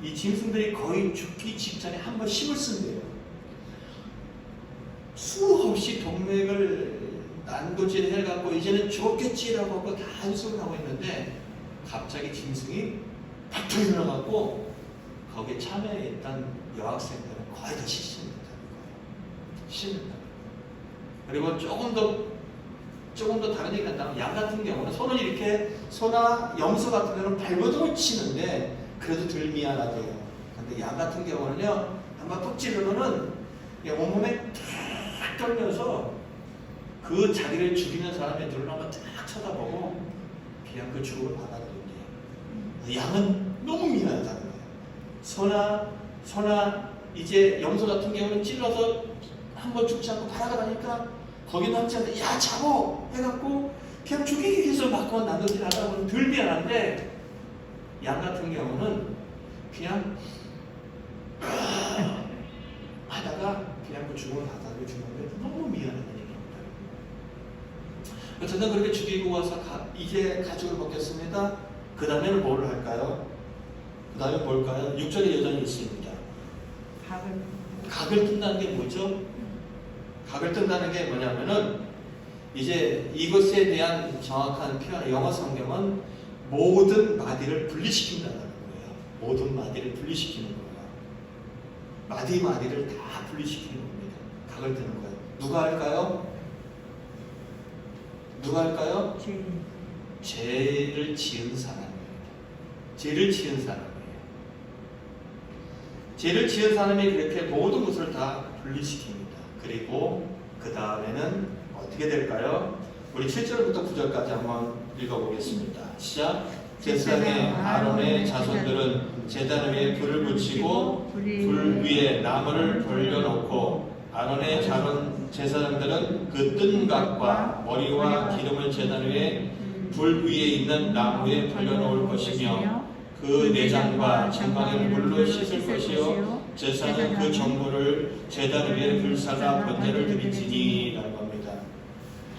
이 짐승들이 거의 죽기 직전에 한번 힘을 쓴대요. 수없이 동맥을 난도질 해갖고 이제는 죽었겠지라고 하고 다 한숨을 하고 있는데 갑자기 짐승이 팍 일어나갖고 거기에 참여했던 여학생들은 거의 다 실신했다는 거예요. 실신했다. 그리고 조금 더 다른 얘기 한다면 양 같은 경우는 손을 이렇게 소나 염소 같은 경우는 발버둥을 치는데 그래도 덜 미안하대요. 근데 양 같은 경우는요 한번 푹 찌르면은 온몸에 탁 떨면서 그 자기를 죽이는 사람의 눈을 한번 딱 쳐다보고 그냥 그 죽음을 받아들인대요. 양은 너무 미안하다는 거예요. 소나 이제 염소 같은 경우는 찔러서 한번 죽지 않고 발아가라니까 거기는 한지 않는데 야 잡어 해갖고 그냥 죽이기 위해서 막고 난도질 하다 보면 덜 미안한데 양 같은 경우는 그냥 하다가 그냥 그 죽음을 받아들여 주는데 너무 미안하다는 얘기입니다. 어쨌든 그렇게 죽이고 와서 이제 가죽을 벗겼습니다. 그 다음에는 뭘 할까요? 그 다음에 뭘까요? 6절에 여전히 있습니다. 각을 뜬다는 게 뭐죠? 각을 뜬다는 게 뭐냐면은 이제 이것에 대한 정확한 표현, 영어 성경은 모든 마디를 분리시킨다는 거예요. 모든 마디를 분리시키는 거예요. 마디를 다 분리시키는 겁니다. 각을 뜨는 거예요. 누가 할까요? 누가 할까요? 죄를 지은 사람입니다. 죄를 지은 사람이에요. 죄를 지은 사람이 그렇게 모든 것을 다 분리시킵니다. 그리고 그 다음에는 어떻게 될까요? 우리 7절부터 9절까지 한번 읽어보겠습니다. 시작. 제사장의 아론의 자손들은 제단 위에 불을 붙이고 불 위에 나무를 벌려놓고 아론의 자손 제사장들은 그 뜬 각과 머리와 기름을 제단 위에 불 위에 있는 나무에 벌려놓을 것이며 그 내장과 지방을 물로 씻을 것이요 제사장은 그 정물을 제단 위에 불사가 번제를 드리지니 라는 겁니다.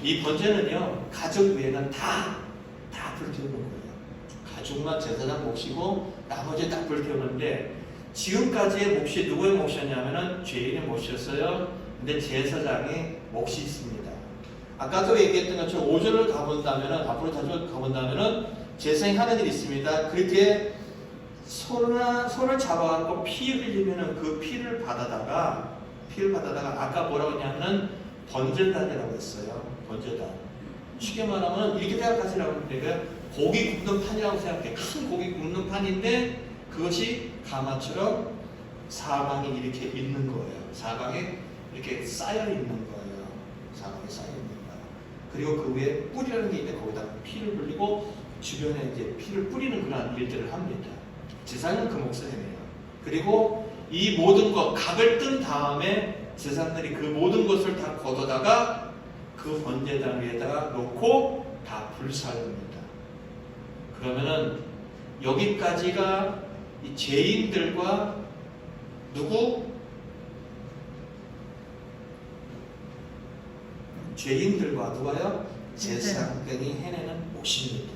이 번제는요 가족 외에는 다 불태우는 거예요. 가족만 제사장 몫이고 나머지 다 불태우는데 지금까지의 몫이 누구의 몫이었냐면은 죄인의 몫이었어요. 근데 제사장의 몫이 있습니다. 아까도 얘기했던 것처럼 5절을 가본다면은 앞으로 자주 가본다면은 제사장이 하는 일이 있습니다. 그렇게 손을 잡아갖고 피 흘리면은 그 피를 받아다가 아까 뭐라고 했냐면은 번제단이라고 했어요. 번제단. 쉽게 말하면 이렇게 생각하시라고 하는데 고기 굽는 판이라고 생각해. 큰 고기 굽는 판인데 그것이 가마처럼 사방에 이렇게 있는 거예요. 사방에 이렇게 쌓여 있는 거예요. 사방에 쌓여 있는 거예요. 그리고 그 위에 뿌리라는 게 있는데 거기다 피를 흘리고 주변에 이제 피를 뿌리는 그런 일들을 합니다. 제사장은 그 몫을 해내요. 그리고 이 모든 것 각을 뜬 다음에 제사장들이 그 모든 것을 다 걷어다가 그 번제단 위에다가 놓고 다 불사릅니다. 그러면은 여기까지가 이 죄인들과 누구? 죄인들과 누가요? 제사장이 해내는 몫입니다.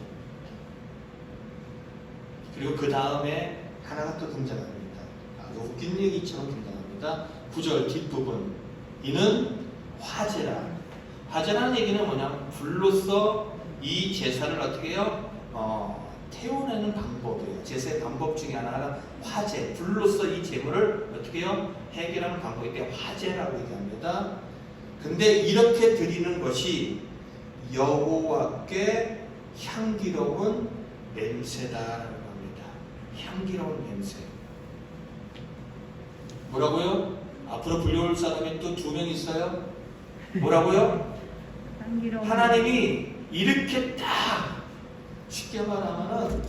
그리고 그 다음에 하나가 또 등장합니다. 아주 웃긴 얘기처럼 등장합니다. 9절 뒷부분. 이는 화제라. 화제라는 얘기는 뭐냐면 불로써 이 제사를 어떻게 해요? 태워내는 방법이에요. 제사의 방법 중에 하나가 화제. 불로써 이 제물을 어떻게 해요? 해결하는 방법이 때 화제라고 얘기합니다. 근데 이렇게 드리는 것이 여호와께 향기로운 냄새다라고 합니다. 향기로운 냄새. 뭐라고요? 앞으로 불려올 사람이 또 2명 있어요? 뭐라고요? 하나님이 이렇게 딱 쉽게 말하면은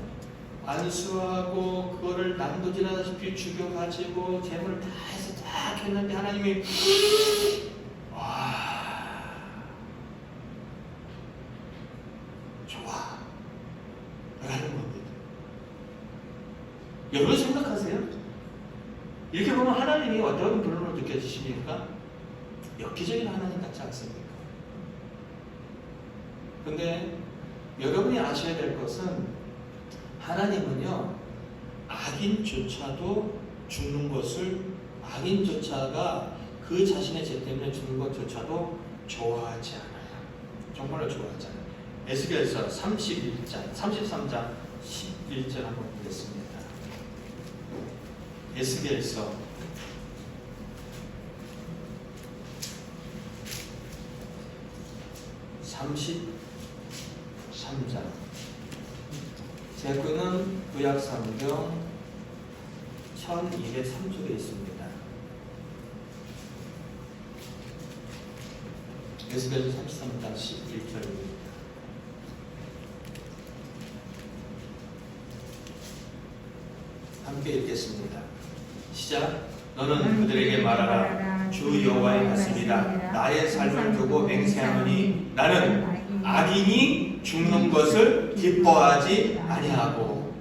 안수하고 그거를 난도질하다시피 죽여가지고 재물을 다 해서 딱 했는데 하나님이 와 좋아 라는 겁니다. 여러분 생각하세요? 이렇게 보면 하나님이 어떤 분으로 느껴지십니까? 엽기적인 하나님 같지 않습니까? 근데 여러분이 아셔야 될 것은 하나님은요 악인조차도 죽는 것을 악인조차가 그 자신의 죄 때문에 죽는 것조차도 좋아하지 않아요. 정말로 좋아하지 않아요. 에스겔서 33장 11절 한번 보겠습니다. 에스겔서 33장. 제 거는 구약성경 1203쪽에 있습니다. 에스겔서 33장 11절입니다. 함께 읽겠습니다. 시작. 너는 그들에게 말하라. 주 여호와의 말씀이다. 나의 삶을 두고 맹세하노니 나는 악인이 죽는 것을 기뻐하지 아니하고.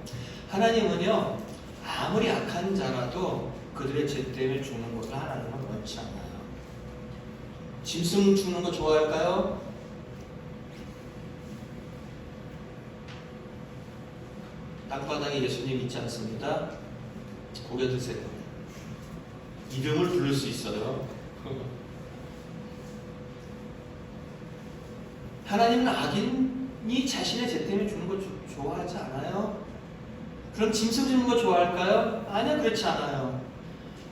하나님은요 아무리 악한 자라도 그들의 죄 때문에 죽는 것을 하나님은 원치 않아요. 짐승 죽는 거 좋아할까요? 땅바닥에 예수님 있지 않습니다. 고개 드세요. 이름을 부를 수 있어요. 하나님은 악인이 자신의 죄 때문에 죽는 거 좋아하지 않아요? 그럼 짐승 죽는 거 좋아할까요? 아니요, 그렇지 않아요.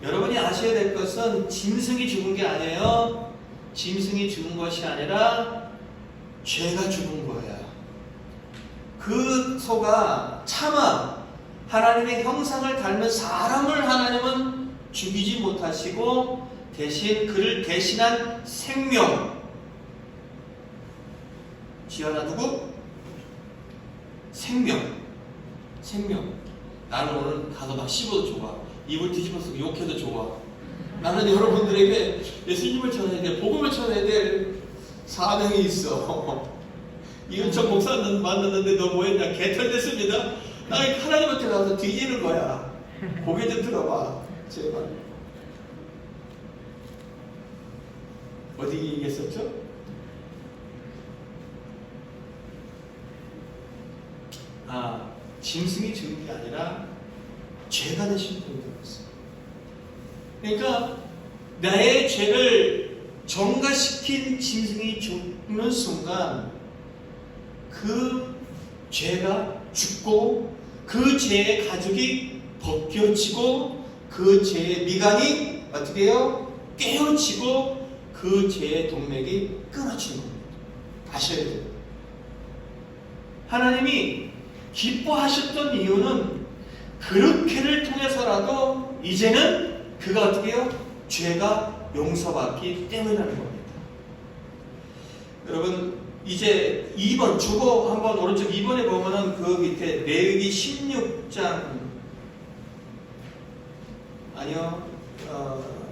여러분이 아셔야 될 것은 짐승이 죽은 게 아니에요. 짐승이 죽은 것이 아니라 죄가 죽은 거예요. 그 소가 차마 하나님의 형상을 닮은 사람을 하나님은 죽이지 못하시고 대신 그를 대신한 생명, 지어나 누구? 생명. 나는 오늘 가서 막 씹어도 좋아. 입을 뒤집어서 욕해도 좋아. 나는 여러분들에게 예수님을 전해야 돼, 복음을 전해야 될 사명이 있어. 이은철 목사 만났는데 너 뭐했냐? 개털됐습니다. 나 하나님한테 가서 뒤지는 거야. 고개 좀 들어봐, 제발. 어디 얘기했었죠? 짐승이 죽은 게 아니라 죄가 되신 분이 되었어요. 그러니까 나의 죄를 전가시킨 짐승이 죽는 순간 그 죄가 죽고 그 죄의 가죽이 벗겨지고 그 죄의 미간이 어떻게 해요? 깨어지고 그 죄의 동맥이 끊어지는 겁니다. 아셔야 돼요. 하나님이 기뻐하셨던 이유는 그렇게를 통해서라도 이제는 그가 어떻게 해요? 죄가 용서받기 때문이라는 겁니다. 여러분 이제 2번 주보 한번 오른쪽 2번에 보면은 그 밑에 레위기 16장 아니요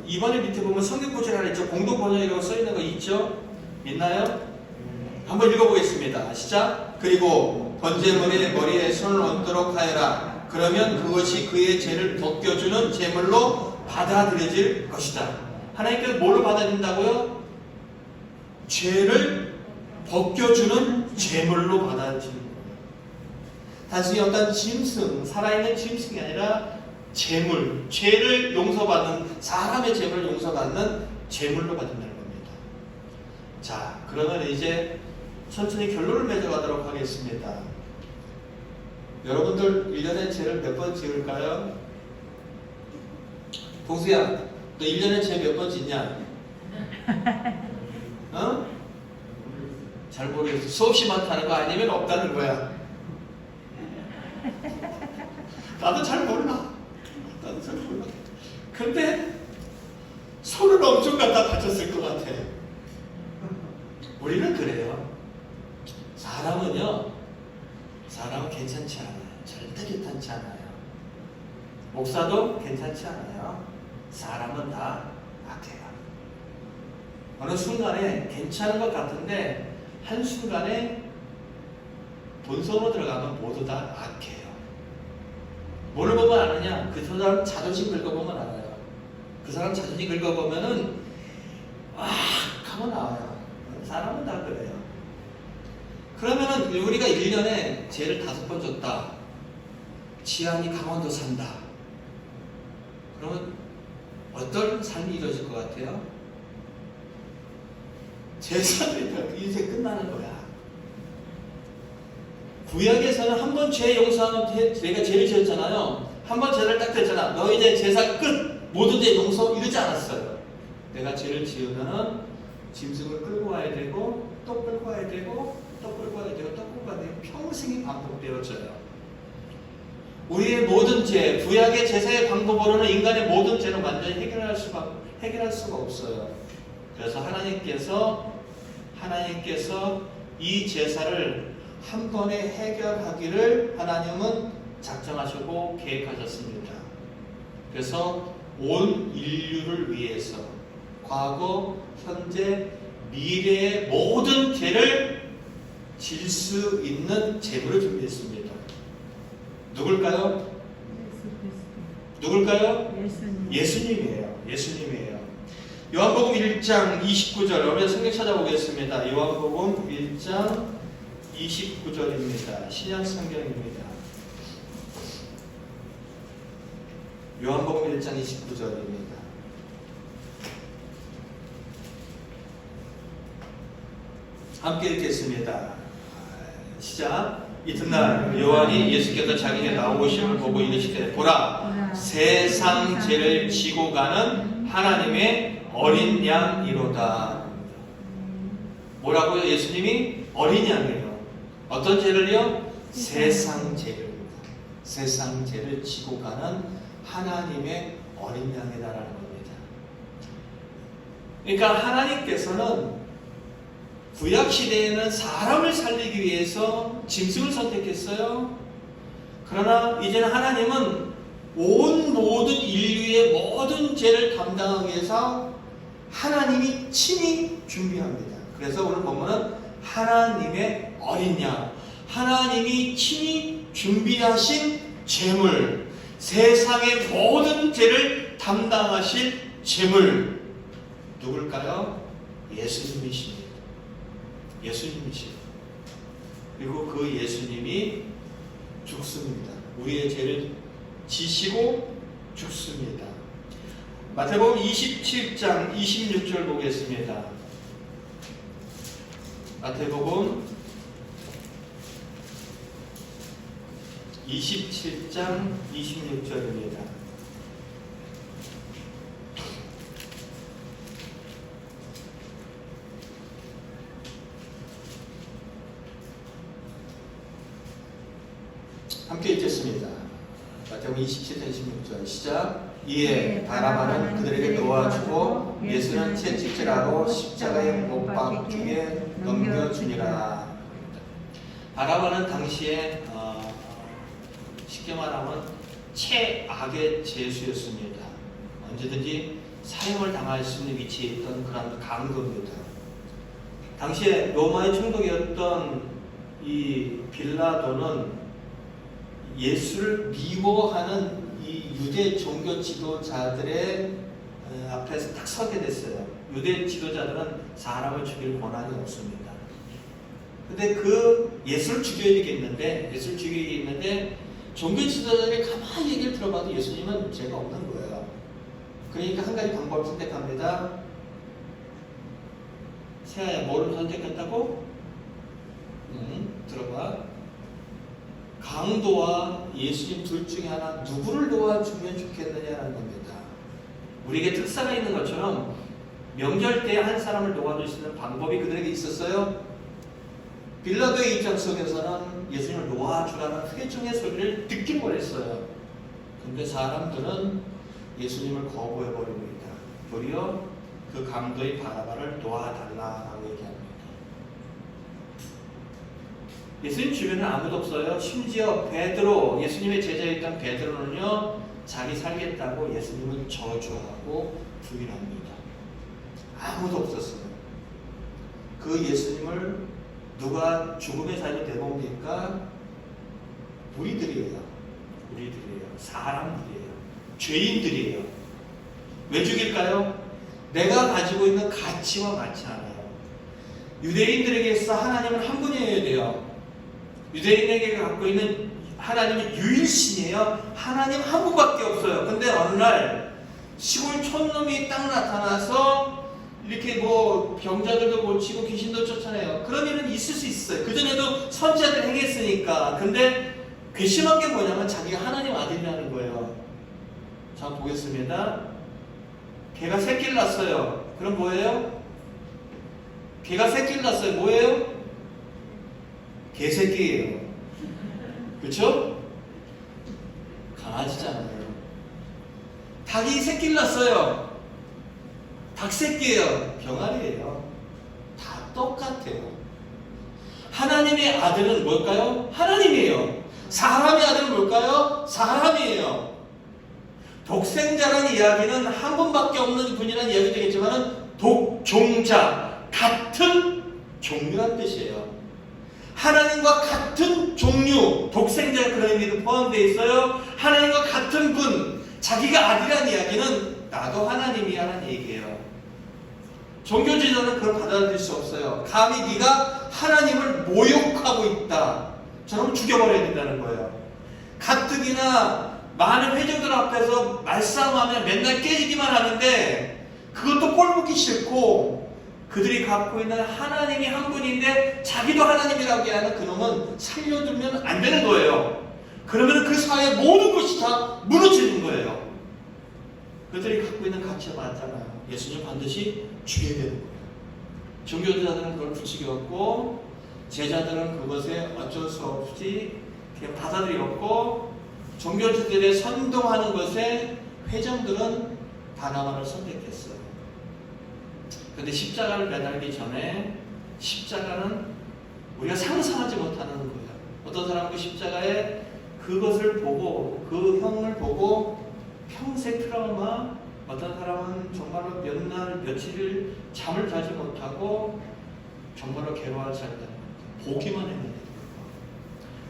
2번의 밑에 보면 성경 구절 하나 있죠. 공동 번역이라고 써있는 거 있죠? 있나요? 한번 읽어보겠습니다. 시작. 그리고 번제물의 머리에 손을 얹도록 하여라. 그러면 그것이 그의 죄를 벗겨주는 제물로 받아들여질 것이다. 하나님께서 뭘로 받아들인다고요? 죄를 벗겨주는 제물로 받아들이는 거예요. 단순히 어떤 짐승, 살아있는 짐승이 아니라 제물, 죄를 용서받는, 사람의 죄물을 용서받는 제물로 받는다는 겁니다. 자, 그러면 이제 천천히 결론을 맺어가도록 하겠습니다. 여러분들 1년에 죄를 몇 번 지을까요? 봉수야, 너 1년에 죄 몇 번 짓냐? 어? 잘 모르겠어. 수없이 많다는 거 아니면 없다는 거야. 나도 잘 몰라. 근데 손을 엄청 갖다 다쳤을 것 같아. 우리는 그래요. 사람은 괜찮지 않아요. 절대 괜찮지 않아요. 목사도 괜찮지 않아요. 사람은 다 악해요. 어느 순간에 괜찮은 것 같은데 한순간에 본성으로 들어가면 모두 다 악해요. 뭐를 보면 아느냐? 그 사람 자존심 긁어보면 알아요. 그 사람 자존심 긁어보면은 하고 나와요. 사람은 다 그래요. 그러면은 우리가 1년에 죄를 5번 졌다. 지안이 강원도 산다. 그러면 어떤 삶이 이루어질 것 같아요? 제사니까 인생 끝나는 거야. 구약에서는 한 번 죄 용서하면 내가 죄를 지었잖아요. 한 번 죄를 딱 됐잖아. 너 이제 제사 끝. 모든 죄 용서 이러지 않았어요. 내가 죄를 지으면은 짐승을 끌고 와야 되고 또 끌고 와야 되고 또 끌고 와야 되고 또 끌고 와야 되고 평생이 반복되어져요. 우리의 모든 죄, 구약의 제사의 방법으로는 인간의 모든 죄는 완전히 해결할 수가 없어요. 그래서 하나님께서 이 제사를 한 번에 해결하기를 하나님은 작정하시고 계획하셨습니다. 그래서 온 인류를 위해서 과거, 현재, 미래의 모든 죄를 질 수 있는 제물을 준비했습니다. 누굴까요? 누굴까요? 예수님이에요. 요한복음 1장 29절, 여러분 성경 찾아보겠습니다. 요한복음 1장 29절입니다. 신약 성경입니다. 요한복음 1장 29절입니다. 함께 읽겠습니다. 시작. 이튿날 요한이 예수께서 자기에게 나오심을 보고 이르시되 보라 세상 죄를 지고 가는 하나님의 어린 양이로다. 뭐라고요? 예수님이 어린 양이에요. 어떤 죄를요? 세상 죄를. 세상 죄를 지고 가는 하나님의 어린 양이다라는 겁니다. 그러니까 하나님께서는 구약 시대에는 사람을 살리기 위해서 짐승을 선택했어요. 그러나 이제는 하나님은 온 모든 인류의 모든 죄를 담당하기 위해서 하나님이 친히 준비합니다. 그래서 오늘 본문은 하나님의 어린 양, 하나님이 친히 준비하신 제물, 세상의 모든 죄를 담당하실 제물 누굴까요? 예수님이십니다. 예수님이십니다. 그리고 그 예수님이 죽습니다. 우리의 죄를 지시고 죽습니다. 마태복음 27장 26절 보겠습니다. 마태복음 27장 26절입니다. 함께 읽겠습니다. 마태복음 27장 26절 시작. 이에 바라바는 그들에게 도와주고 예수는 채찍질하고 십자가에 못 박히게 넘겨주니라. 바라바는 당시에 쉽게 말하면 최악의 죄수였습니다. 언제든지 사형을 당할 수 있는 위치에 있던 그런 강도입니다. 당시에 로마의 총독이었던 이 빌라도는 예수를 미워하는 이 유대 종교 지도자들의 앞에서 딱 서게 됐어요. 유대 지도자들은 사람을 죽일 권한이 없습니다. 근데 그 예수를 죽여야 되겠는데 종교 지도자들이 가만히 얘기를 들어봐도 예수님은 죄가 없는 거예요. 그러니까 한 가지 방법을 선택합니다. 세아야, 뭐를 선택했다고? 들어봐. 강도와 예수님 둘 중에 하나 누구를 도와주면 좋겠느냐는 겁니다. 우리에게 특사가 있는 것처럼 명절 때 한 사람을 도와줄 수 있는 방법이 그들에게 있었어요. 빌라도의 입장 속에서는 예수님을 놓아주라는 회중의 소리를 듣긴 원했어요. 근데 사람들은 예수님을 거부해버립니다. 도리어 그 강도의 바라바를 놓아달라고 얘기합니다. 예수님 주변에 아무도 없어요. 심지어 베드로, 예수님의 제자였던 베드로는요, 자기 살겠다고 예수님을 저주하고 부인합니다. 아무도 없었어요. 그 예수님을 누가 죽음의 자리로 내봅니까? 우리들이에요. 사람들이에요. 죄인들이에요. 왜 죽일까요? 내가 가지고 있는 가치와 맞지 않아요. 유대인들에게 있어 하나님은 한 분이어야 돼요. 유대인에게 갖고 있는 하나님은 유일신이에요. 하나님 한 분밖에 없어요. 근데 어느 날 시골 촌놈이 딱 나타나서 이렇게 뭐 병자들도 고치고 귀신도 쫓아내요. 그런 일은 있을 수 있어요. 그전에도 선지자들 행했으니까. 근데 괘씸한 게 뭐냐면 자기가 하나님 아들이라는 거예요. 자, 보겠습니다. 개가 새끼를 낳았어요. 그럼 뭐예요? 개가 새끼를 낳았어요. 뭐예요? 개새끼예요. 그렇죠? 강아지잖아요. 닭이 새끼를 낳았어요. 닭새끼예요. 병아리예요. 다 똑같아요. 하나님의 아들은 뭘까요? 하나님이에요. 사람의 아들은 뭘까요? 사람이에요. 독생자라는 이야기는 한 분밖에 없는 분이라는 이야기도 되겠지만 독종자, 같은 종류란 뜻이에요. 하나님과 같은 종류, 독생자 그런 의미도 포함되어 있어요. 하나님과 같은 분, 자기가 아들이라는 이야기는 나도 하나님이라는 얘기예요. 종교지도자는 그걸 받아들일 수 없어요. 감히 네가 하나님을 모욕하고 있다, 저놈 죽여버려야 된다는 거예요. 가뜩이나 많은 회중들 앞에서 말싸움하면 맨날 깨지기만 하는데 그것도 꼴보기 싫고 그들이 갖고 있는 하나님이 한 분인데 자기도 하나님이라고 하는 그놈은 살려두면 안 되는 거예요. 그러면 그 사회의 모든 것이 다 무너지는 거예요. 그들이 갖고 있는 가치가 맞잖아요. 예수님 반드시 죽여야 되는 거예요. 종교자들은 그걸 부추겼고 제자들은 그것에 어쩔 수 없이 그냥 받아들였고 종교주들의 선동하는 것에 회장들은 바나바를 선택했어요. 그런데 십자가를 매달기 전에 십자가는 우리가 상상하지 못하는 거예요. 어떤 사람은 그 십자가에 그것을 보고 그 형을 보고 평생 트라우마, 어떤 사람은 정말로 몇 날 며칠을 잠을 자지 못하고 정말로 괴로워할 자리다. 보기만 했는데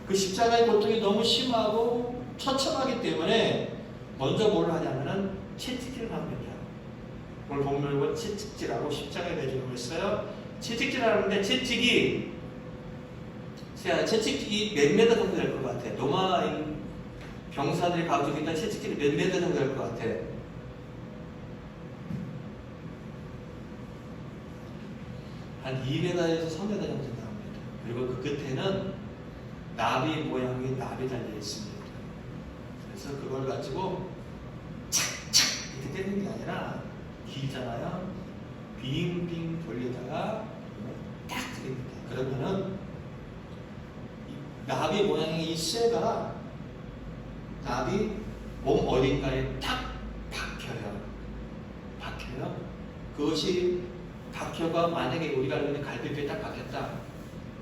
그 십자가의 고통이 너무 심하고 처참하기 때문에 먼저 뭘 하냐면은 채찍질을 합니다. 오늘 본문을 채찍질하고 십자가에 매주고 있어요. 채찍질을 하는데 채찍이 몇 메다 정도 될 것 같아. 로마인 병사들이 가지고 있는 채찍질이 몇 메다 정도 될 것 같아. 한 2m에서 3m 정도 나옵니다. 그리고 그 끝에는 나비 모양의 나비 달려 있습니다. 그래서 그걸 가지고 착착 이렇게 때리는 게 아니라 길잖아요. 빙빙 돌리다가 딱 드립니다. 그러면은 나비 모양의 이 쇠가 나비 몸 어딘가에 딱 박혀요. 그것이 박혀가 만약에 우리가 알고 있는 갈비뼈에 딱 박혔다.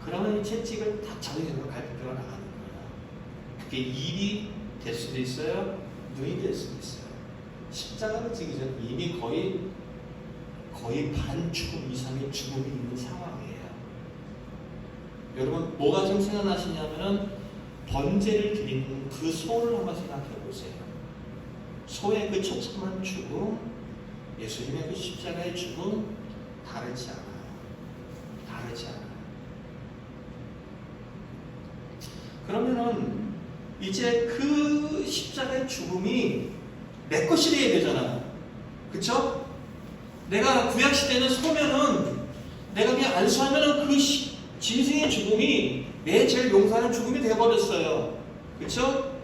그러면 이 채찍을 다 잡으면 갈비뼈가 나가는 거예요. 그게 입이 될 수도 있어요. 눈이 될 수도 있어요. 십자가를 지기 전에 이미 거의 반 죽음 이상의 죽음이 있는 상황이에요. 여러분 뭐가 좀 생각나시냐면은 번제를 드리는 그 소를 한번 생각해 보세요. 소의 그 처참한 죽음, 예수님의 그 십자가의 죽음 다르지 않아요. 그러면은 이제 그 십자가의 죽음이 내 것이 돼야 되잖아요. 그쵸? 내가 구약시대는 소면은 내가 그냥 안수하면은 그 짐승의 죽음이 내 죄를 용서하는 죽음이 되어버렸어요. 그쵸?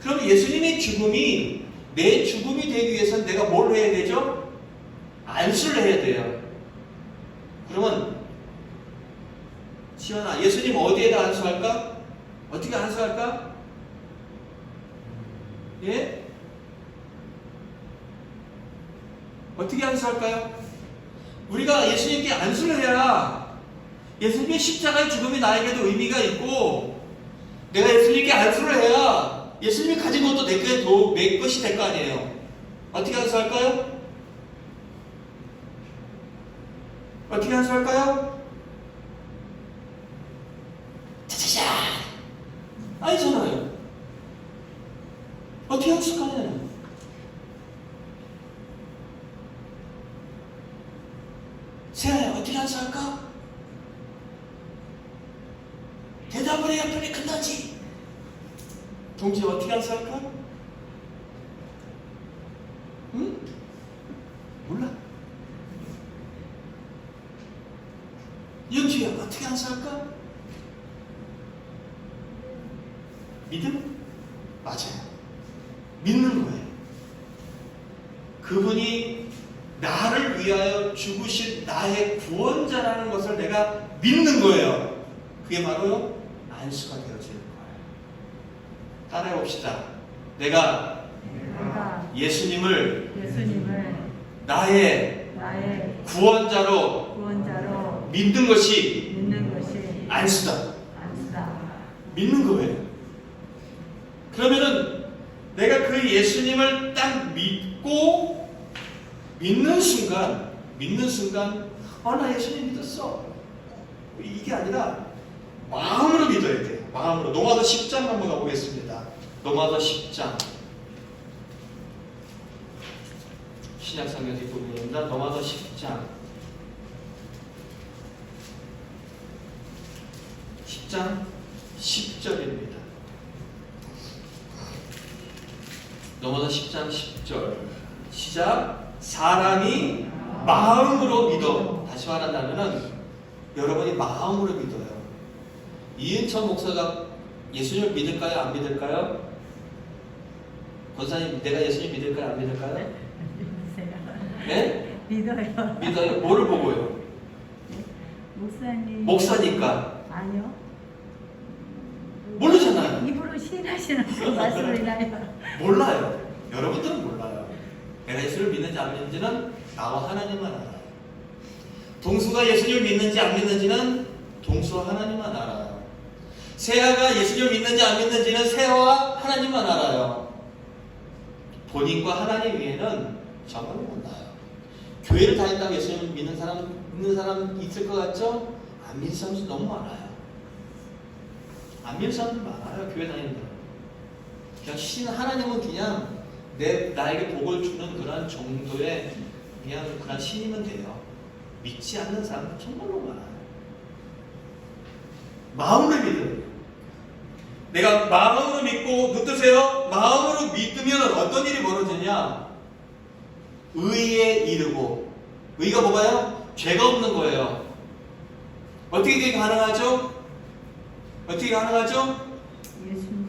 그럼 예수님의 죽음이 내 죽음이 되기 위해서는 내가 뭘 해야 되죠? 안수를 해야 돼요. 그러면 지연아, 예수님 어디에다 안수할까? 어떻게 안수할까? 예? 어떻게 안수할까요? 우리가 예수님께 안수를 해야 예수님의 십자가의 죽음이 나에게도 의미가 있고 내가 예수님께 안수를 해야 예수님이 가진 것도 내 것이 될 거 아니에요. 어떻게 안수할까요? 어떻게 안수할까요? 짜자자! 아니잖아요. 어떻게 안수할까요? 세아야, 어떻게 안수할까? 대답을 해야 빨리 끝나지. 동지 어떻게 안수할까? 응? 몰라. 영주야 어떻게 안수할까? 믿음? 맞아요. 믿는 거예요. 그분이 나를 위하여 죽으신 나의 구원자라는 것을 내가 믿는 거예요. 그게 바로 안수가 되어지는 거예요. 따라해 봅시다. 내가 예수님을 나의 구원자로 믿는 것이 안수다. 믿는 거예요. 그러면은 내가 그 예수님을 딱 믿고 믿는 순간 나 예수님 믿었어. 이게 아니라 마음으로 믿어야 돼요. 마음으로. 로마서 10장 한번 가보겠습니다. 로마서 10장. 신약성경 뒷부분입니다. 로마서 10장. 10장 10절입니다. 넘어서 10장 10절 시작. 사람이 마음으로 믿어. 다시 말한다면은 여러분이 마음으로 믿어요. 이은천 목사가 예수님을 믿을까요? 안 믿을까요? 권사님, 내가 예수님 믿을까요? 안 믿을까요? 네? 믿어요. 믿어요? 뭐를 보고요? 목사님. 목사니까. 아니요. 모르잖아요. 입으로 시인하시는 그 말씀을 인하여. 몰라요. 여러분들은 몰라요. 내가 예수를 믿는지 안 믿는지는 나와 하나님만 알아요. 동수가 예수님을 믿는지 안 믿는지는 동수와 하나님만 알아요. 세아가 예수님을 믿는지 안 믿는지는 세아와 하나님만 알아요. 본인과 하나님 위에는 정말 몰라요. 교회를 다닌다고 예수님을 믿는 사람 있을 것 같죠? 안 믿는 사람도 너무 많아요. 안 믿는 사람들 많아요. 교회 다니는 사람. 그냥 하나님은 그냥 나에게 복을 주는 그런 정도의 그냥 그런 신이면 돼요. 믿지 않는 사람은 정말로 많아요. 마음으로 믿어요. 내가 마음으로 믿고 눈 뜨세요. 마음으로 믿으면 어떤 일이 벌어지냐? 의에 이르고. 의가 뭐가요? 죄가 없는 거예요. 어떻게 그게 가능하죠? 어떻게 가능하죠? 예수님.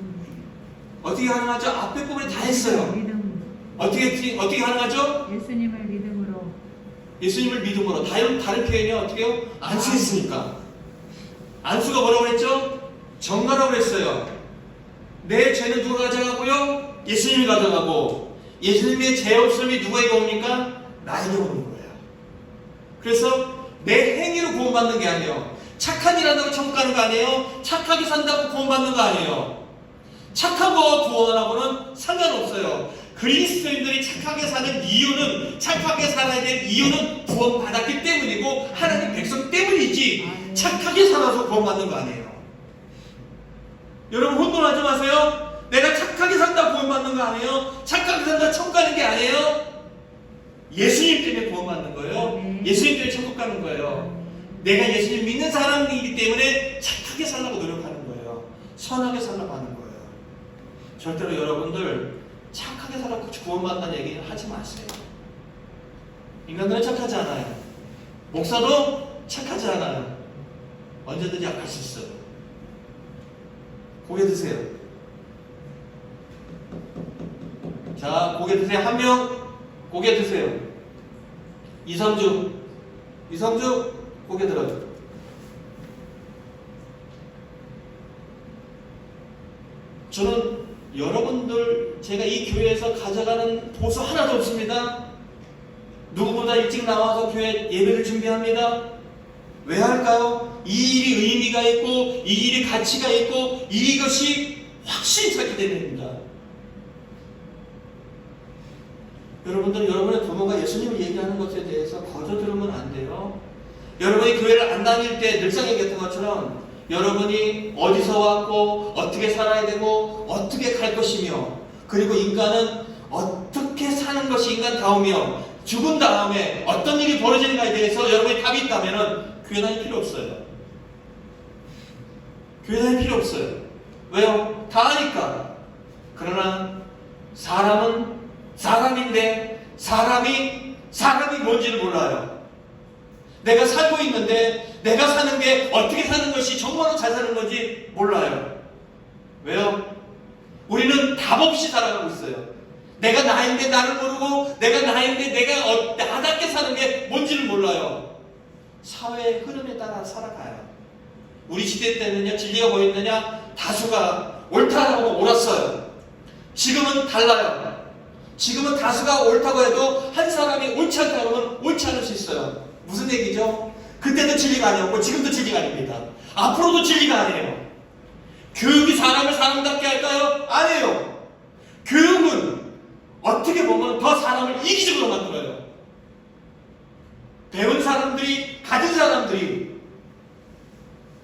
어떻게 가능하죠? 앞에 부분에 다 했어요. 믿음. 어떻게 가능하죠? 예수님을 믿음으로. 예수님을 믿음으로. 다른 표현이 어떻게 해요? 안수했으니까. 안수가 뭐라고 그랬죠? 정가라고 그랬어요. 내 죄는 누가 가져가고요? 예수님이 가져가고. 예수님의 죄 없음이 누구에게 옵니까? 나에게 오는 거예요. 그래서 내 행위로 구원받는 게 아니에요. 착한 일 한다고 천국 가는 거 아니에요. 착하게 산다고 구원받는 거 아니에요. 착한 거와 구원하고는 상관없어요. 그리스도인들이 착하게 사는 이유는, 착하게 살아야 될 이유는 구원받았기 때문이고 하나님 백성 때문이지 착하게 살아서 구원받는 거 아니에요. 여러분 혼돈하지 마세요. 내가 착하게 산다 구원받는 거 아니에요. 착하게 산다 천국 가는 게 아니에요. 예수님 때문에 구원받는 거예요. 예수님 때문에 천국 가는 거예요. 내가 예수님 믿는 사람이기 때문에 착하게 살려고 노력하는 거예요. 선하게 살려고 하는 거예요. 절대로 여러분들 착하게 살아서 구원받는다는 얘기는 하지 마세요. 인간들은 착하지 않아요. 목사도 착하지 않아요. 언제든지 약할 수 있어요. 고개 드세요. 자, 고개 드세요. 한 명 고개 드세요. 이성주 고개 들어요. 저는 여러분들 제가 이 교회에서 가져가는 보수 하나도 없습니다. 누구보다 일찍 나와서 교회 예배를 준비합니다. 왜 할까요? 이 일이 의미가 있고 이 일이 가치가 있고 이것이 확실히 찾게 됩니다. 여러분들은 여러분의 부모가 예수님을 얘기하는 것에 대해서 거저 들으면 안 돼요. 여러분이 교회를 안 다닐 때 늘상 얘기했던 것처럼 여러분이 어디서 왔고 어떻게 살아야 되고 어떻게 갈 것이며 그리고 인간은 어떻게 사는 것이 인간다우며 죽은 다음에 어떤 일이 벌어지는가에 대해서 여러분이 답이 있다면 교회 다닐 필요 없어요. 교회 다닐 필요 없어요. 왜요? 다 아니까. 그러나 사람은 사람인데 사람이 뭔지를 몰라요. 내가 살고 있는데 내가 사는 게 어떻게 사는 것이 정말로 잘 사는 건지 몰라요. 왜요? 우리는 답 없이 살아가고 있어요. 내가 나인데 나를 모르고 내가 나인데 내가 나답게 사는 게 뭔지를 몰라요. 사회의 흐름에 따라 살아가요. 우리 시대 때는요, 진리가 뭐 있느냐? 다수가 옳다라고 옳았어요. 지금은 달라요. 지금은 다수가 옳다고 해도 한 사람이 옳지 않다고 하면 옳지 않을 수 있어요. 무슨 얘기죠? 그때도 진리가 아니었고 지금도 진리가 아닙니다. 앞으로도 진리가 아니에요. 교육이 사람을 사람답게 할까요? 아니에요. 교육은 어떻게 보면 더 사람을 이기적으로 만들어요. 배운 사람들이, 가진 사람들이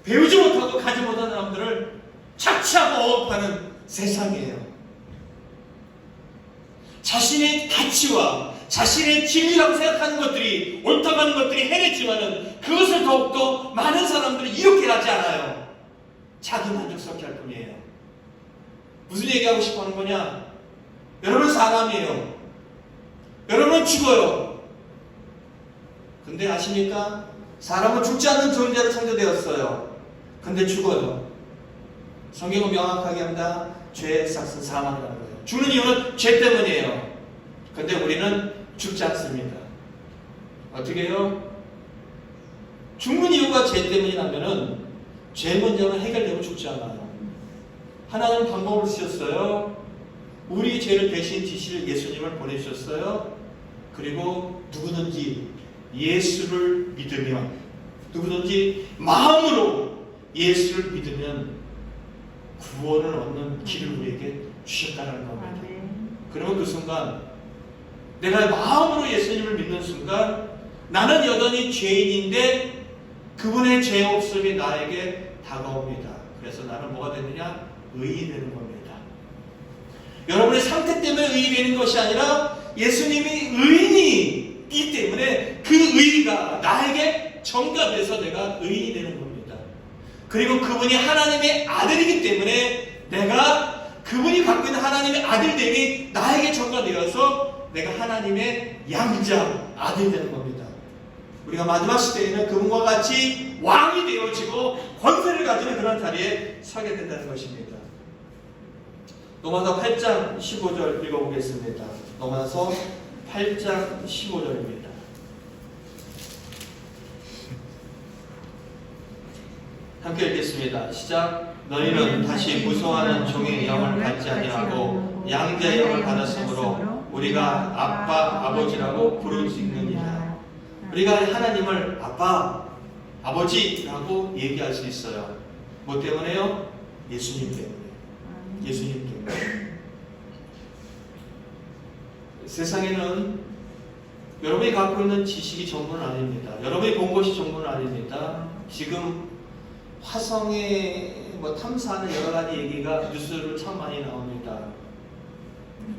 배우지 못하고 가지 못한 사람들을 착취하고 억압하는 세상이에요. 자신의 가치와 자신의 진리라고 생각하는 것들이 옳다고 하는 것들이 해냈지만은 그것을 더욱더 많은 사람들이 이렇게 하지 않아요. 자기 만족스럽게 할 뿐이에요. 무슨 얘기하고 싶어 하는 거냐? 여러분은 사람이에요. 여러분은 죽어요. 근데 아십니까? 사람은 죽지 않는 존재로 창조되었어요. 근데 죽어요. 성경은 명확하게 합니다. 죄의 삭은 사망이라는 거예요. 죽는 이유는 죄 때문이에요. 근데 우리는 죽지 않습니다. 어떻게 해요? 죽는 이유가 죄 때문이라면은 죄 문제는 해결되면 죽지 않아요. 하나님은 방법을 쓰셨어요. 우리 죄를 대신 지실 예수님을 보내주셨어요. 그리고 누구든지 예수를 믿으면, 누구든지 마음으로 예수를 믿으면 구원을 얻는 길을 우리에게 주셨다는 겁니다. 그러면 그 순간 내가 마음으로 예수님을 믿는 순간 나는 여전히 죄인인데 그분의 죄 없음이 나에게 다가옵니다. 그래서 나는 뭐가 되느냐? 의인이 되는 겁니다. 여러분의 상태 때문에 의인이 되는 것이 아니라 예수님이 의인이기 때문에 그 의의가 나에게 전가돼서 내가 의인이 되는 겁니다. 그리고 그분이 하나님의 아들이기 때문에 내가 그분이 갖고 있는 하나님의 아들됨이 나에게 전가되어서 내가 하나님의 양자 아들이 되는 겁니다. 우리가 마지막 시대에는 그분과 같이 왕이 되어지고 권세를 가지는 그런 자리에 서게 된다는 것입니다. 로마서 8장 15절 읽어보겠습니다. 로마서 8장 15절입니다. 함께 읽겠습니다. 시작. 너희는 다시 무소하는 종의 영을 받지 아니하고 양자의 영을 받았으므로 우리가 아빠, 아버지라고 부를 수 있느니라. 우리가 하나님을 아빠, 아버지라고 얘기할 수 있어요. 뭐 때문에요? 예수님 때문에. 예수님 때문에. 세상에는 여러분이 갖고 있는 지식이 전부는 아닙니다. 여러분이 본 것이 전부는 아닙니다. 지금 화성에 탐사하는 여러 가지 얘기가 뉴스를 참 많이 나옵니다.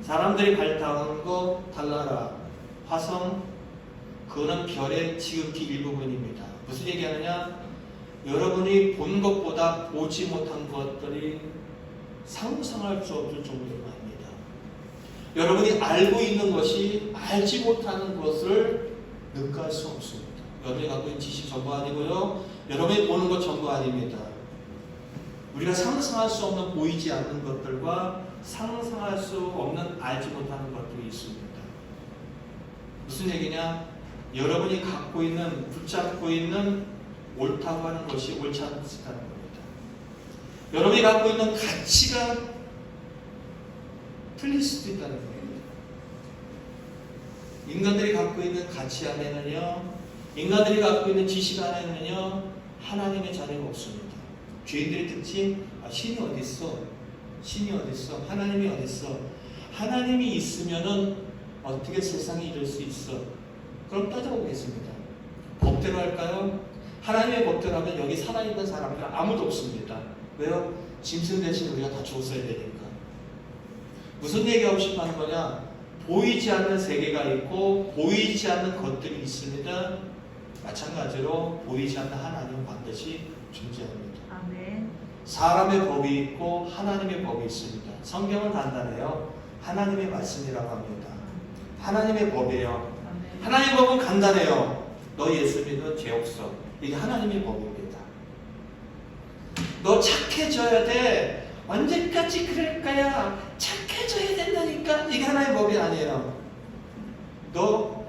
사람들이 발탁한 거 달나라, 화성, 그거는 별의 지극히 일부분입니다. 무슨 얘기하느냐? 여러분이 본 것보다 보지 못한 것들이 상상할 수 없을 정도로 많습니다. 여러분이 알고 있는 것이 알지 못하는 것을 능가할 수 없습니다. 여러분이 갖고 있는 지식 전부 아니고요. 여러분이 보는 것 전부 아닙니다. 우리가 상상할 수 없는 보이지 않는 것들과 상상할 수 없는 알지 못하는 것들이 있습니다. 무슨 얘기냐? 여러분이 갖고 있는, 붙잡고 있는 옳다고 하는 것이 옳지 않다는 겁니다. 여러분이 갖고 있는 가치가 틀릴 수도 있다는 겁니다. 인간들이 갖고 있는 가치 안에는요, 인간들이 갖고 있는 지식 안에는요, 하나님의 자리가 없습니다. 죄인들의 특징, 신이 어디 있어? 신이 어디 있어? 하나님이 어디 있어? 하나님이 있으면은 어떻게 세상이 이럴 수 있어? 그럼 따져보겠습니다. 법대로 할까요? 하나님의 법대로 하면 여기 살아있는 사람들 아무도 없습니다. 왜요? 짐승 대신 우리가 다 죽었어야 되니까. 무슨 얘기하고 싶어 하는 거냐? 보이지 않는 세계가 있고 보이지 않는 것들이 있습니다. 마찬가지로 보이지 않는 하나님은 반드시 존재합니다. 아멘. 사람의 법이 있고 하나님의 법이 있습니다. 성경은 간단해요. 하나님의 말씀이라고 합니다. 하나님의 법이에요. 아멘. 하나님의 법은 간단해요. 너 예수 믿으면 죄 없어. 이게 하나님의 법입니다. 너 착해져야 돼. 언제까지 그럴 거야? 착해져야 된다니까. 이게 하나님의 법이 아니에요. 너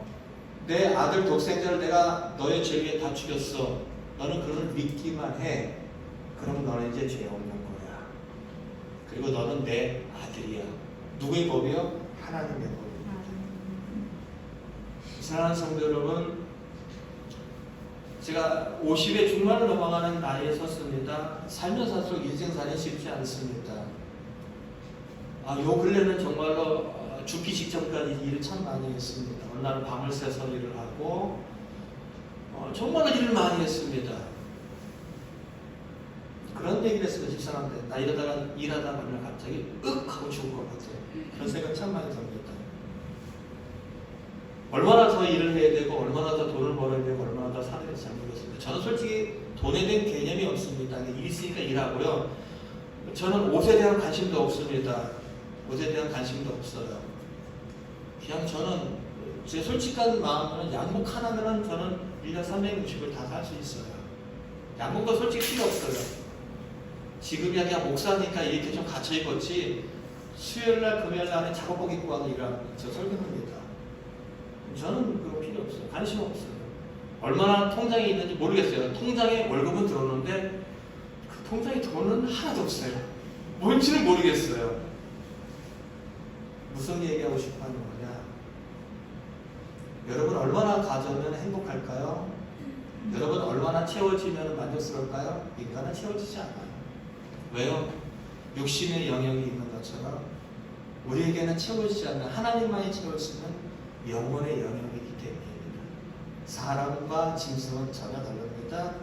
내 아들 독생자를 내가 너의 죄 위에 다 죽였어. 너는 그걸 믿기만 해. 그럼 너는 이제 죄 없는 거야. 그리고 너는 내 아들이야. 누구의 법이요? 하나님의 법입니다. 사랑하는 성도 여러분, 제가 50의 중반을 넘어가는 나이에 섰습니다. 살면서 살수록 인생살이 쉽지 않습니다. 요 근래는 정말로 죽기 직전까지 일을 참 많이 했습니다. 어느 날은 밤을 새서 일을 하고 정말로 일을 많이 했습니다. 그런 얘기를 했어요. 집사람한테. 나 이러다가 일하다 보면 갑자기 하고 죽을 것 같아요. 그런 생각 참 많이 듭니다. 얼마나 더 일을 해야 되고 얼마나 더 돈을 벌어야 되고 얼마나 더 살아야 될지 잘 모르겠습니다. 저는 솔직히 돈에 대한 개념이 없습니다. 일 있으니까 일하고요. 저는 옷에 대한 관심도 없습니다. 옷에 대한 관심도 없어요. 그냥 저는 제 솔직한 마음으로는 양복 하나면은 저는 1년 360을 다 살 수 있어요. 양복도 솔직히 필요 없어요. 지금이 그냥 목사니까 이렇게 좀 갇혀 입었지 수요일날 금요일날은 작업복 입고 와서 일하는 저 설교합니다. 저는 그거 필요 없어요. 관심 없어요. 얼마나 통장에 있는지 모르겠어요. 통장에 월급은 들어오는데 그 통장에 돈은 하나도 없어요. 뭔지는 모르겠어요. 무슨 얘기하고 싶어 하는 거냐? 여러분 얼마나 가져면 행복할까요? 여러분 얼마나 채워지면 만족스러울까요? 인간은 채워지지 않아요. 왜요? 육신의 영역이 있는 것처럼 우리에게는 채워지지 않는 하나님만이 채워지는 영혼의 영역이기 때문입니다. 사람과 짐승은 전혀 다릅니다.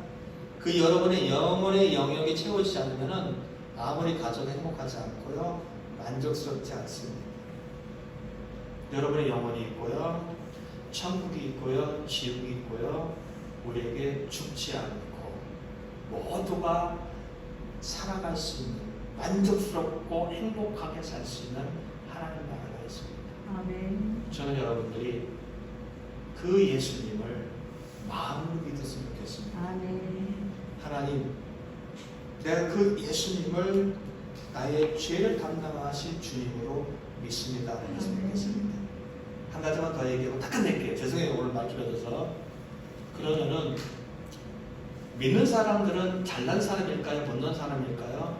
그 여러분의 영혼의 영역이 채워지지 않으면 아무리 가져도 행복하지 않고요. 만족스럽지 않습니다. 여러분의 영혼이 있고요. 천국이 있고요. 지옥이 있고요. 우리에게 죽지 않고 모두가 살아갈 수 있는 만족스럽고 행복하게 살 수 있는 하나님 나라가 있습니다. 아멘. 저는 여러분들이 그 예수님을 마음으로 믿었으면 좋겠습니다. 아멘. 하나님, 내가 그 예수님을 나의 죄를 담당하신 주님으로 믿습니다. 말씀드리겠습니다. 한 가지만 더 얘기하고 다 끝낼게요. 죄송해요. 오늘 말 길어져서. 그러면은 믿는 사람들은 잘난 사람일까요? 못난 사람일까요?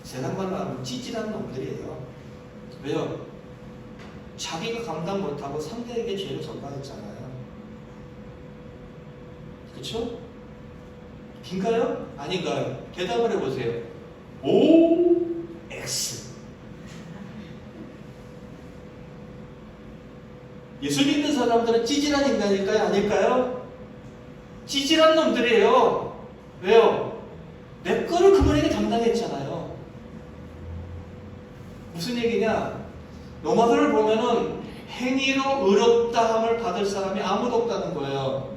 세상 말로 하면 찌질한 놈들이에요. 왜요? 자기가 감당 못하고 상대에게 죄를 전가했잖아요. 그렇죠? 빈가요? 아닌가요? 대답을 해보세요. O, X. 예수 믿는 사람들은 찌질한 인간일까요? 아닐까요? 찌질한 놈들이에요. 왜요? 내 거를 그분에게 담당했잖아요. 무슨 얘기냐? 로마서를 보면은 행위로 의롭다함을 받을 사람이 아무도 없다는 거예요.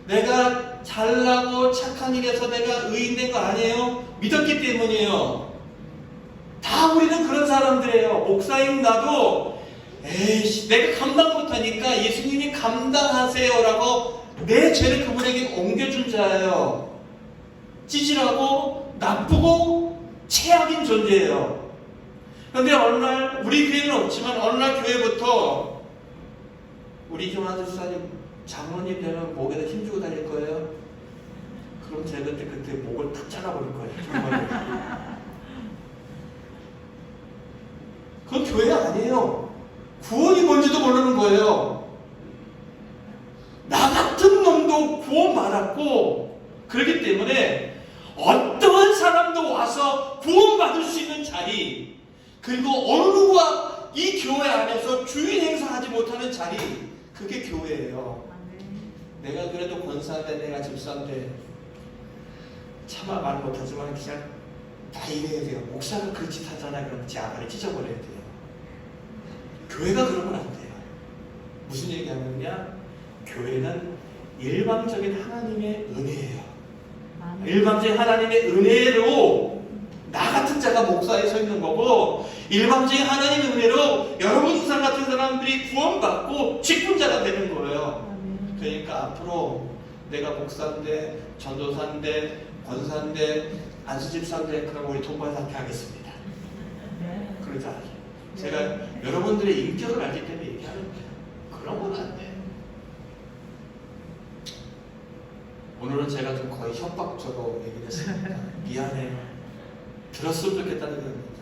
내가 잘나고 착한 일에서 내가 의인된 거 아니에요? 믿었기 때문이에요. 다 우리는 그런 사람들이에요. 목사인 나도 에이씨 내가 감당 못하니까 예수님이 감당하세요라고 내 죄를 그분에게 옮겨준 자예요. 찌질하고 나쁘고 최악인 존재예요. 그런데 어느 날 우리 교회는 없지만 어느 날 교회부터 우리 이종환 집사님 장로님 되면 목에다 힘주고 다닐 거예요. 그럼 제가 그때 목을 탁 잘라버릴 거예요. 정말로. 그건 교회 아니에요. 구원이 뭔지도 모르는 거예요. 나 같은 놈도 구원 받았고 그렇기 때문에 어떠한 사람도 와서 구원받을 수 있는 자리 그리고 어느 누구와 이 교회 안에서 주인 행사하지 못하는 자리 그게 교회예요. 내가 그래도 권사인데 내가 집사인데 차마 말 못하지만 그냥 다 이래야 돼요. 목사가 그 짓 하잖아요. 그럼 제 아가리 찢어버려야 돼요. 교회가 그러면 안 돼요. 무슨 얘기하느냐? 교회는 일방적인 하나님의 은혜예요. 일방적인 하나님의 은혜로 나 같은 자가 목사에 서 있는 거고 일방적인 하나님의 은혜로 여러분 같은 사람들이 구원받고 직분자가 되는 거예요. 그러니까 앞으로 내가 목사인데 전도사인데 권사인데 안수집사인데 그럼 우리 동반사 함께 하겠습니다. 그러자 제가 여러분들의 인격을 알기 때문에 얘기하는 거예요. 그런 건 안 돼. 오늘은 제가 좀 거의 협박적으로 얘기를 했습니다. 미안해요. 들었으면 좋겠다는 겁니다.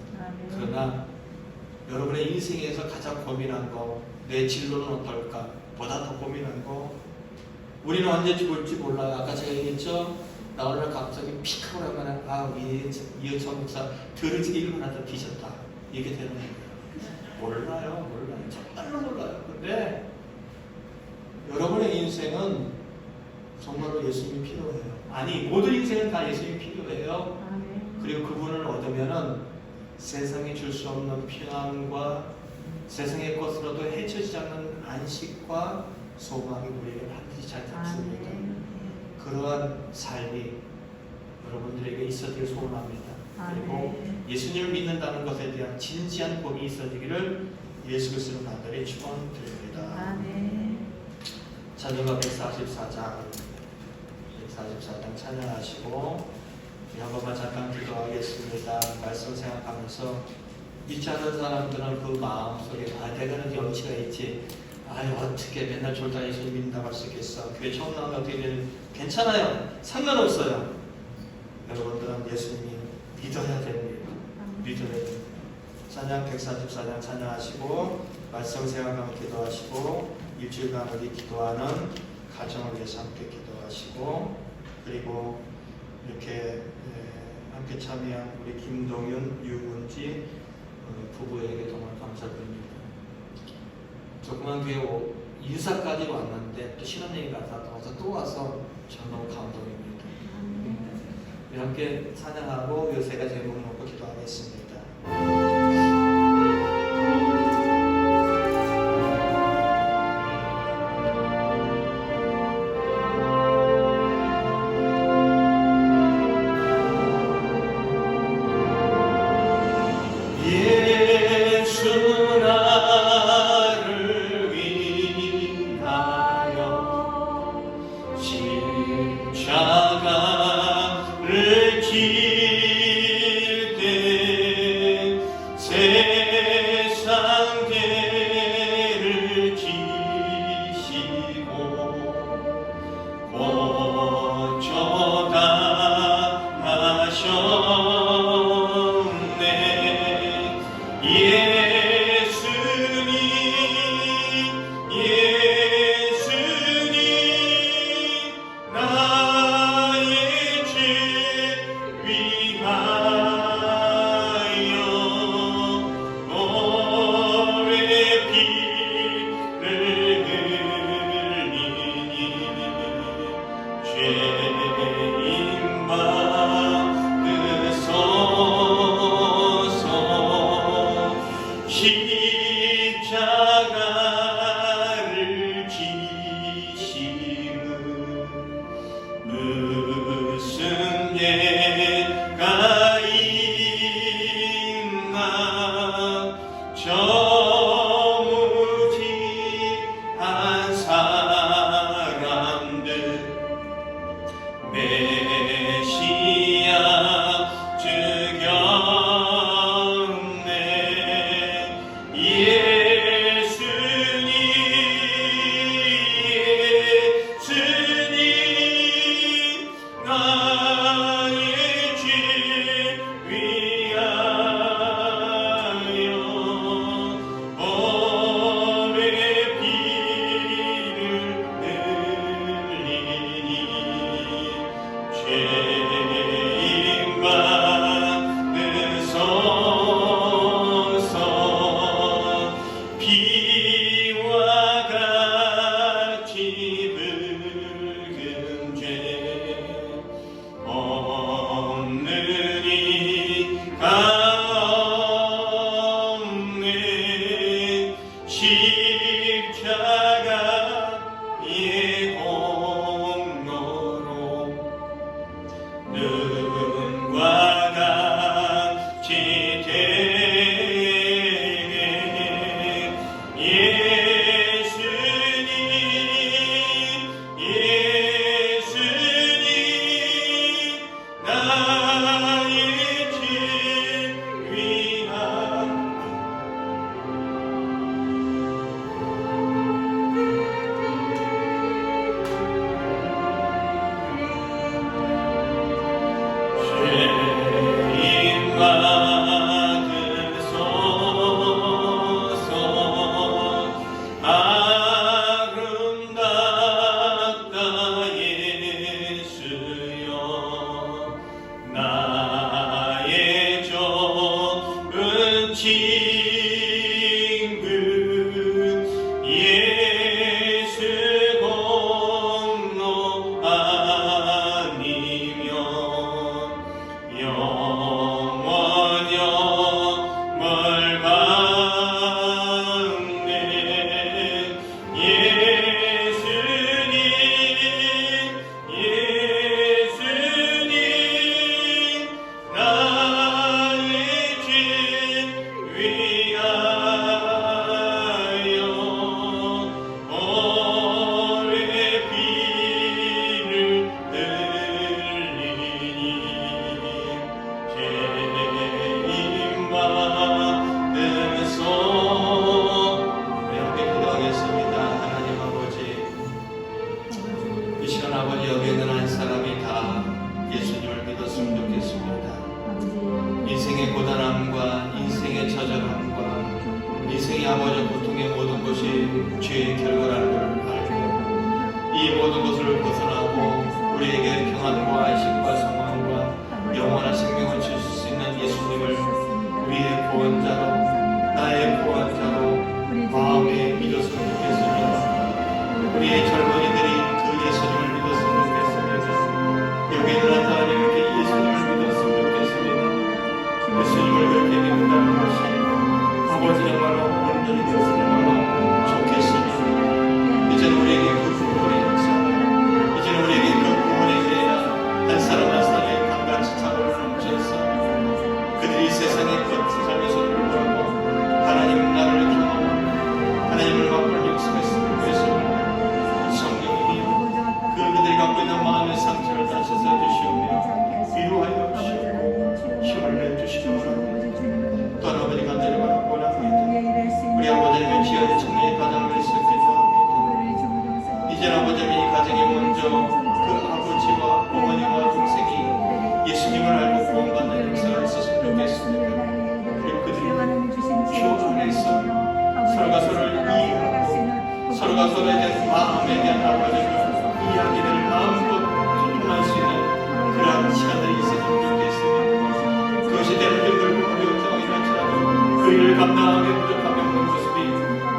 그러나 여러분의 인생에서 가장 고민한 거, 내 진로는 어떨까? 보다 더 고민한 거, 우리는 언제 죽을지 몰라요. 아까 제가 얘기했죠? 나 오늘 갑자기 픽 하고 나면 이은천 목사 들으지 1분 하다 뒤졌다. 이게 되는 거예요. 몰라요. 정말로 몰라요. 근데 여러분의 인생은 정말로 예수님이 필요해요. 아니 모든 인생은 다 예수님이 필요해요. 그리고 그분을 얻으면은 세상에 줄 수 없는 평안과 세상의 것으로도 해쳐지지 않는 안식과 소망이 우리에게 반드시 잘 닿습니다. 그러한 삶이 여러분들에게 있어길 소원합니다. 그리고 예수님을 믿는다는 것에 대한 진지한 고민이 있어지기를 예수 그리스도로 간절히 축원드립니다. 찬송가 144장 찬양하시고 한 번만 잠깐 기도하겠습니다. 말씀 생각하면서 믿지 않는 사람들은 그 마음속에 내가는 염치가 있지, 어떻게 맨날 졸다 예수 믿는다고 할 수 있겠어, 교회 처음 나오면 어떻게 되는, 괜찮아요, 상관없어요. 여러분들은 예수님이 믿어야 됩니다. 믿어야 됩니다. 찬양 144장 찬양하시고 말씀 생각하며 기도하시고 일주일간 우리 기도하는 가정을 위해서 함께 기도하시고, 그리고 이렇게 함께 참여한 우리 김동윤, 유은지 부부에게 정말 감사드립니다. 조그만 교회 인사까지 왔는데 또 신혼여행 갔다 와서 또 와서 저는 너무 감동입니다. 우리 함께 찬양하고 이 세 가지 제목 놓고 기도하겠습니다. 예수님 인생의 고단함과 인생의 처절함과 인생의 아버지 고통의 모든 것이 죄의 결과라는 걸 알고 이 모든 것을 벗어나고 우리에게 평안과 안식과 성황과 영원한 생명을 줄 수 있는 예수님을 우리의 구원자로 나의 구원자로 마음에 믿었으면 좋겠습니다. 우리의 젊은이들이 그 예수님을 믿었으면 좋겠습니다. 여기 있는 하나님 이렇게 예수님을 믿었으면 좋겠습니다. 예수님을 그렇게 믿는다는 것이 아버지 정말로 온전히 믿었으면 좋겠습니다. 이제는 우리에게 그 구원의 역사가 이제는 우리에게 그 구원에 대한 한 사람 한 사람의 감같이 자고를 넘쳐서 그들이 세상의 것 세상에서 불구하고 하나님 나라를 경험하고 하나님을 맛보는 역사가 있으면 좋겠습니다. 성령님이 그들이 갖고 있는 마음의 상처를 다쳐서 주시오며 위로하여 주시고 힘을 내주시기 바랍니다. 또한 아버지 간절히 바라고 원합니다. 우리 아버지는 지어진 청년의 가정을 위해서 기도합니다. 이제는 아버지는 이 가정이 먼저 그 아버지와 어머니와 동생이 예수님을 알고 구원받는 역사가 있었으면 좋겠습니다. 그리고 그들이 주 안에서 서로가 서로를 이해하고 서로가 서로에 대한 마음에 대한 아버지의 이야기를 마음껏 소통할 수 있는 그러한 시간들이 있었으면 좋겠습니다. 그것이 때로 힘들고 어려운 상황이 할지라도 그 일을 감당하며 부족함이 없는 모습이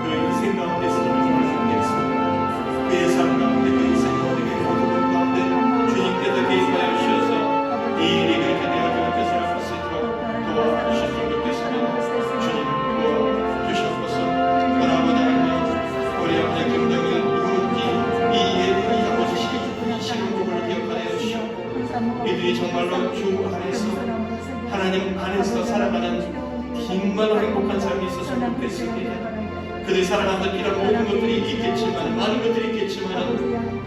그 인생 가운데 있었으면 좋겠습니다. 그의 삶 가운데 그 인생 가운데 그 모든 것 가운데 주님께서 개입하여 주셔서 이 일이 그렇게 되어지는 것을 할 수 있도록 도와주셨으면 좋겠습니다. 주님 도와주셨소서. 아버지는요 우리 아버지 김정은 유은지 이 아버지 신부를 기억하여 주시고 이들이 정말로 주 안에서 하나님 안에서 살아가는 정말로 행복한 삶이 있었으면 좋겠습니다. 그들이 살아가는 이런 모든 것들이 있겠지만 많은 것들이 있겠지만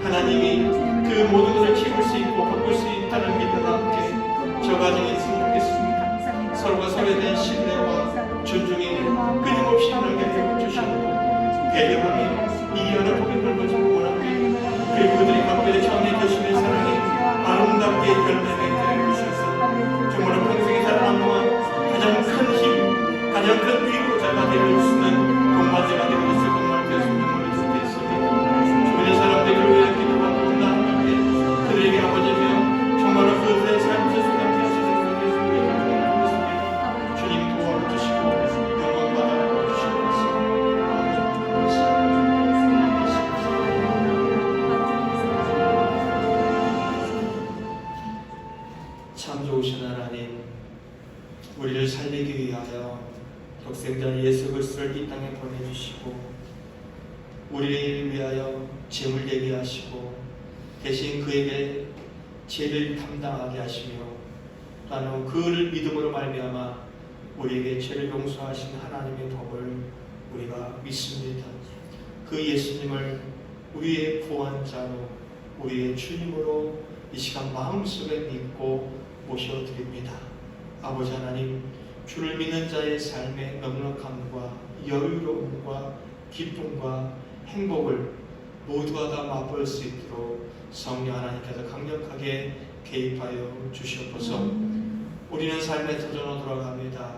하나님이 그 모든 것을 채울 수 있고 바꿀 수 있다는 믿음과 함께 저 가정에 있으면 좋겠습니다. 서로가 서로에 대한 신뢰와 존중이 끊임없이 일어나게 하여 주시고 배려하며 이해하는 복이 넓어지고 원합니다. 그리고 그들이 갖고 있는 처음에 교심의 사랑이 아름답게 열매맺게 하여 주셔서 정말 평생에 살아가는 동안 가장 큰 힘, 가장 큰 위로자가 되어주시는 동반자가 되어주실 정말 되었으면 정말 좋겠습니다. 주변의 사람들을 위해 기도하고 나아가게 그들에게 아버지며 정말로 그들의 삶을 소감케 하시는 것을 주님 도와주시고 영광 받아주시옵소서. 참 좋으신 하나님, 우리를 살리기 위하여 독생자 예수 그리스도를 이 땅에 보내주시고 우리를 위하여 죄물 되게 하시고 대신 그에게 죄를 담당하게 하시며 또한 그를 믿음으로 말미암아 우리에게 죄를 용서하신 하나님의 법을 우리가 믿습니다. 그 예수님을 우리의 구원자로 우리의 주님으로 이 시간 마음속에 믿고 모셔드립니다. 아버지 하나님, 주를 믿는 자의 삶의 넉넉함과 여유로움과 기쁨과 행복을 모두가 다 맛볼 수 있도록 성령 하나님께서 강력하게 개입하여 주시옵소서. 우리는 삶의 터전으로 돌아갑니다.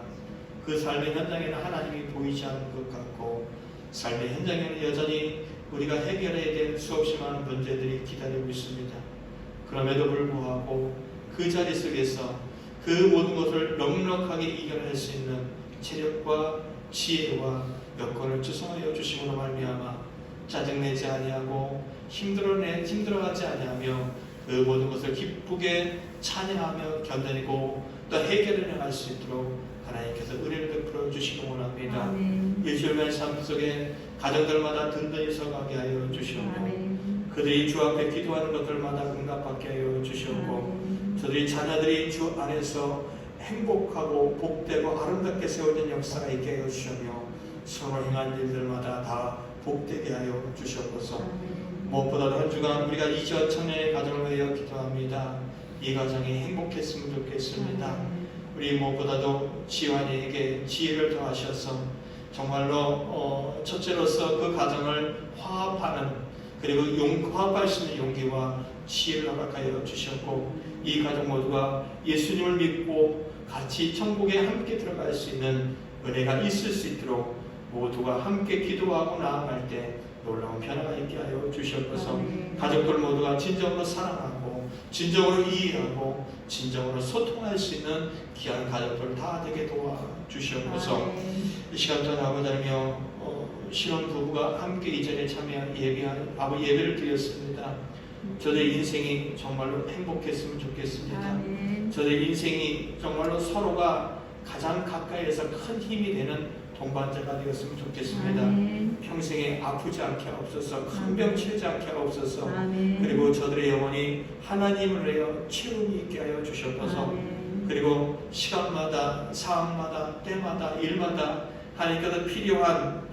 그 삶의 현장에는 하나님이 보이지 않는 것 같고 삶의 현장에는 여전히 우리가 해결해야 될 수없이 많은 문제들이 기다리고 있습니다. 그럼에도 불구하고 그 자리 속에서 그 모든 것을 넉넉하게 이겨낼 수 있는 체력과 지혜와 여건을 주성하여 주심으로 말미암아 짜증내지 아니하고 힘들어하지 아니하며 그 모든 것을 기쁘게 찬양하며 견뎌내고 또 해결해 나갈 수 있도록 하나님께서 은혜를 베풀어 주시기 원합니다. 일주일간 삶 속에 가정들마다 든든히 서가게 하여 주시옵고 그들이 주 앞에 기도하는 것들마다 응답받게 하여 주시옵고 저들이 자녀들이 주 안에서 행복하고 복되고 아름답게 세워진 역사가 있게 하여 주시며 서로 행한 일들마다 다 복되게 하여 주시옵소서. 무엇보다도 한 주간 우리가 이지어 청년의 가정을 위하여 기도합니다. 이 가정이 행복했으면 좋겠습니다. 우리 무엇보다도 지환이에게 지혜를 더하셔서 정말로 첫째로서 그 가정을 화합하는 그리고 화합할 수 있는 용기와 지혜를 허락하여 주셨고 이 가족 모두가 예수님을 믿고 같이 천국에 함께 들어갈 수 있는 은혜가 있을 수 있도록 모두가 함께 기도하고 나아갈 때 놀라운 변화가 있게 하여 주시옵소서. 가족들 모두가 진정으로 사랑하고 진정으로 이해하고 진정으로 소통할 수 있는 귀한 가족들 다 되게 도와주시옵소서. 이 시간 동안 아버지 하나며 신혼부부가 함께 이전에 참여한 예배를 드렸습니다. 저দের 인생이 정말로 행복했으면 좋겠습니다. 저দের 인생이 정말로 서로가 가장 가까이에서 큰 힘이 되는 동반자가 되었으면 좋겠습니다. 평생에 아프지 않게 하옵소서. 큰 병 치르지 않게 하옵소서. 그리고 저들의 영혼이 하나님을 위하여 채움이 있게 하여 주시옵소서. 그리고 시간마다 상황마다 때마다 일마다 하나님께서 필요한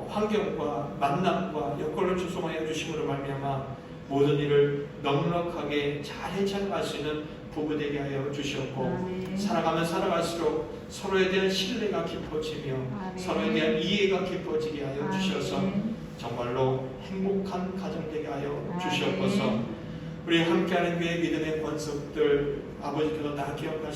환경과 만남과 여건을 조성하여 주심으로 말미암아 모든 일을 넉넉하게 잘 헤쳐나갈 수 있는 부부 되게 하여 주시옵고 살아가면 살아갈수록 서로에 대한 신뢰가 깊어지며 서로에 대한 이해가 깊어지게 하여 주셔서 정말로 행복한 가정 되게 하여 주시옵소서. 우리 함께하는 교회 믿음의 권속들 아버지께서 다 기억하시고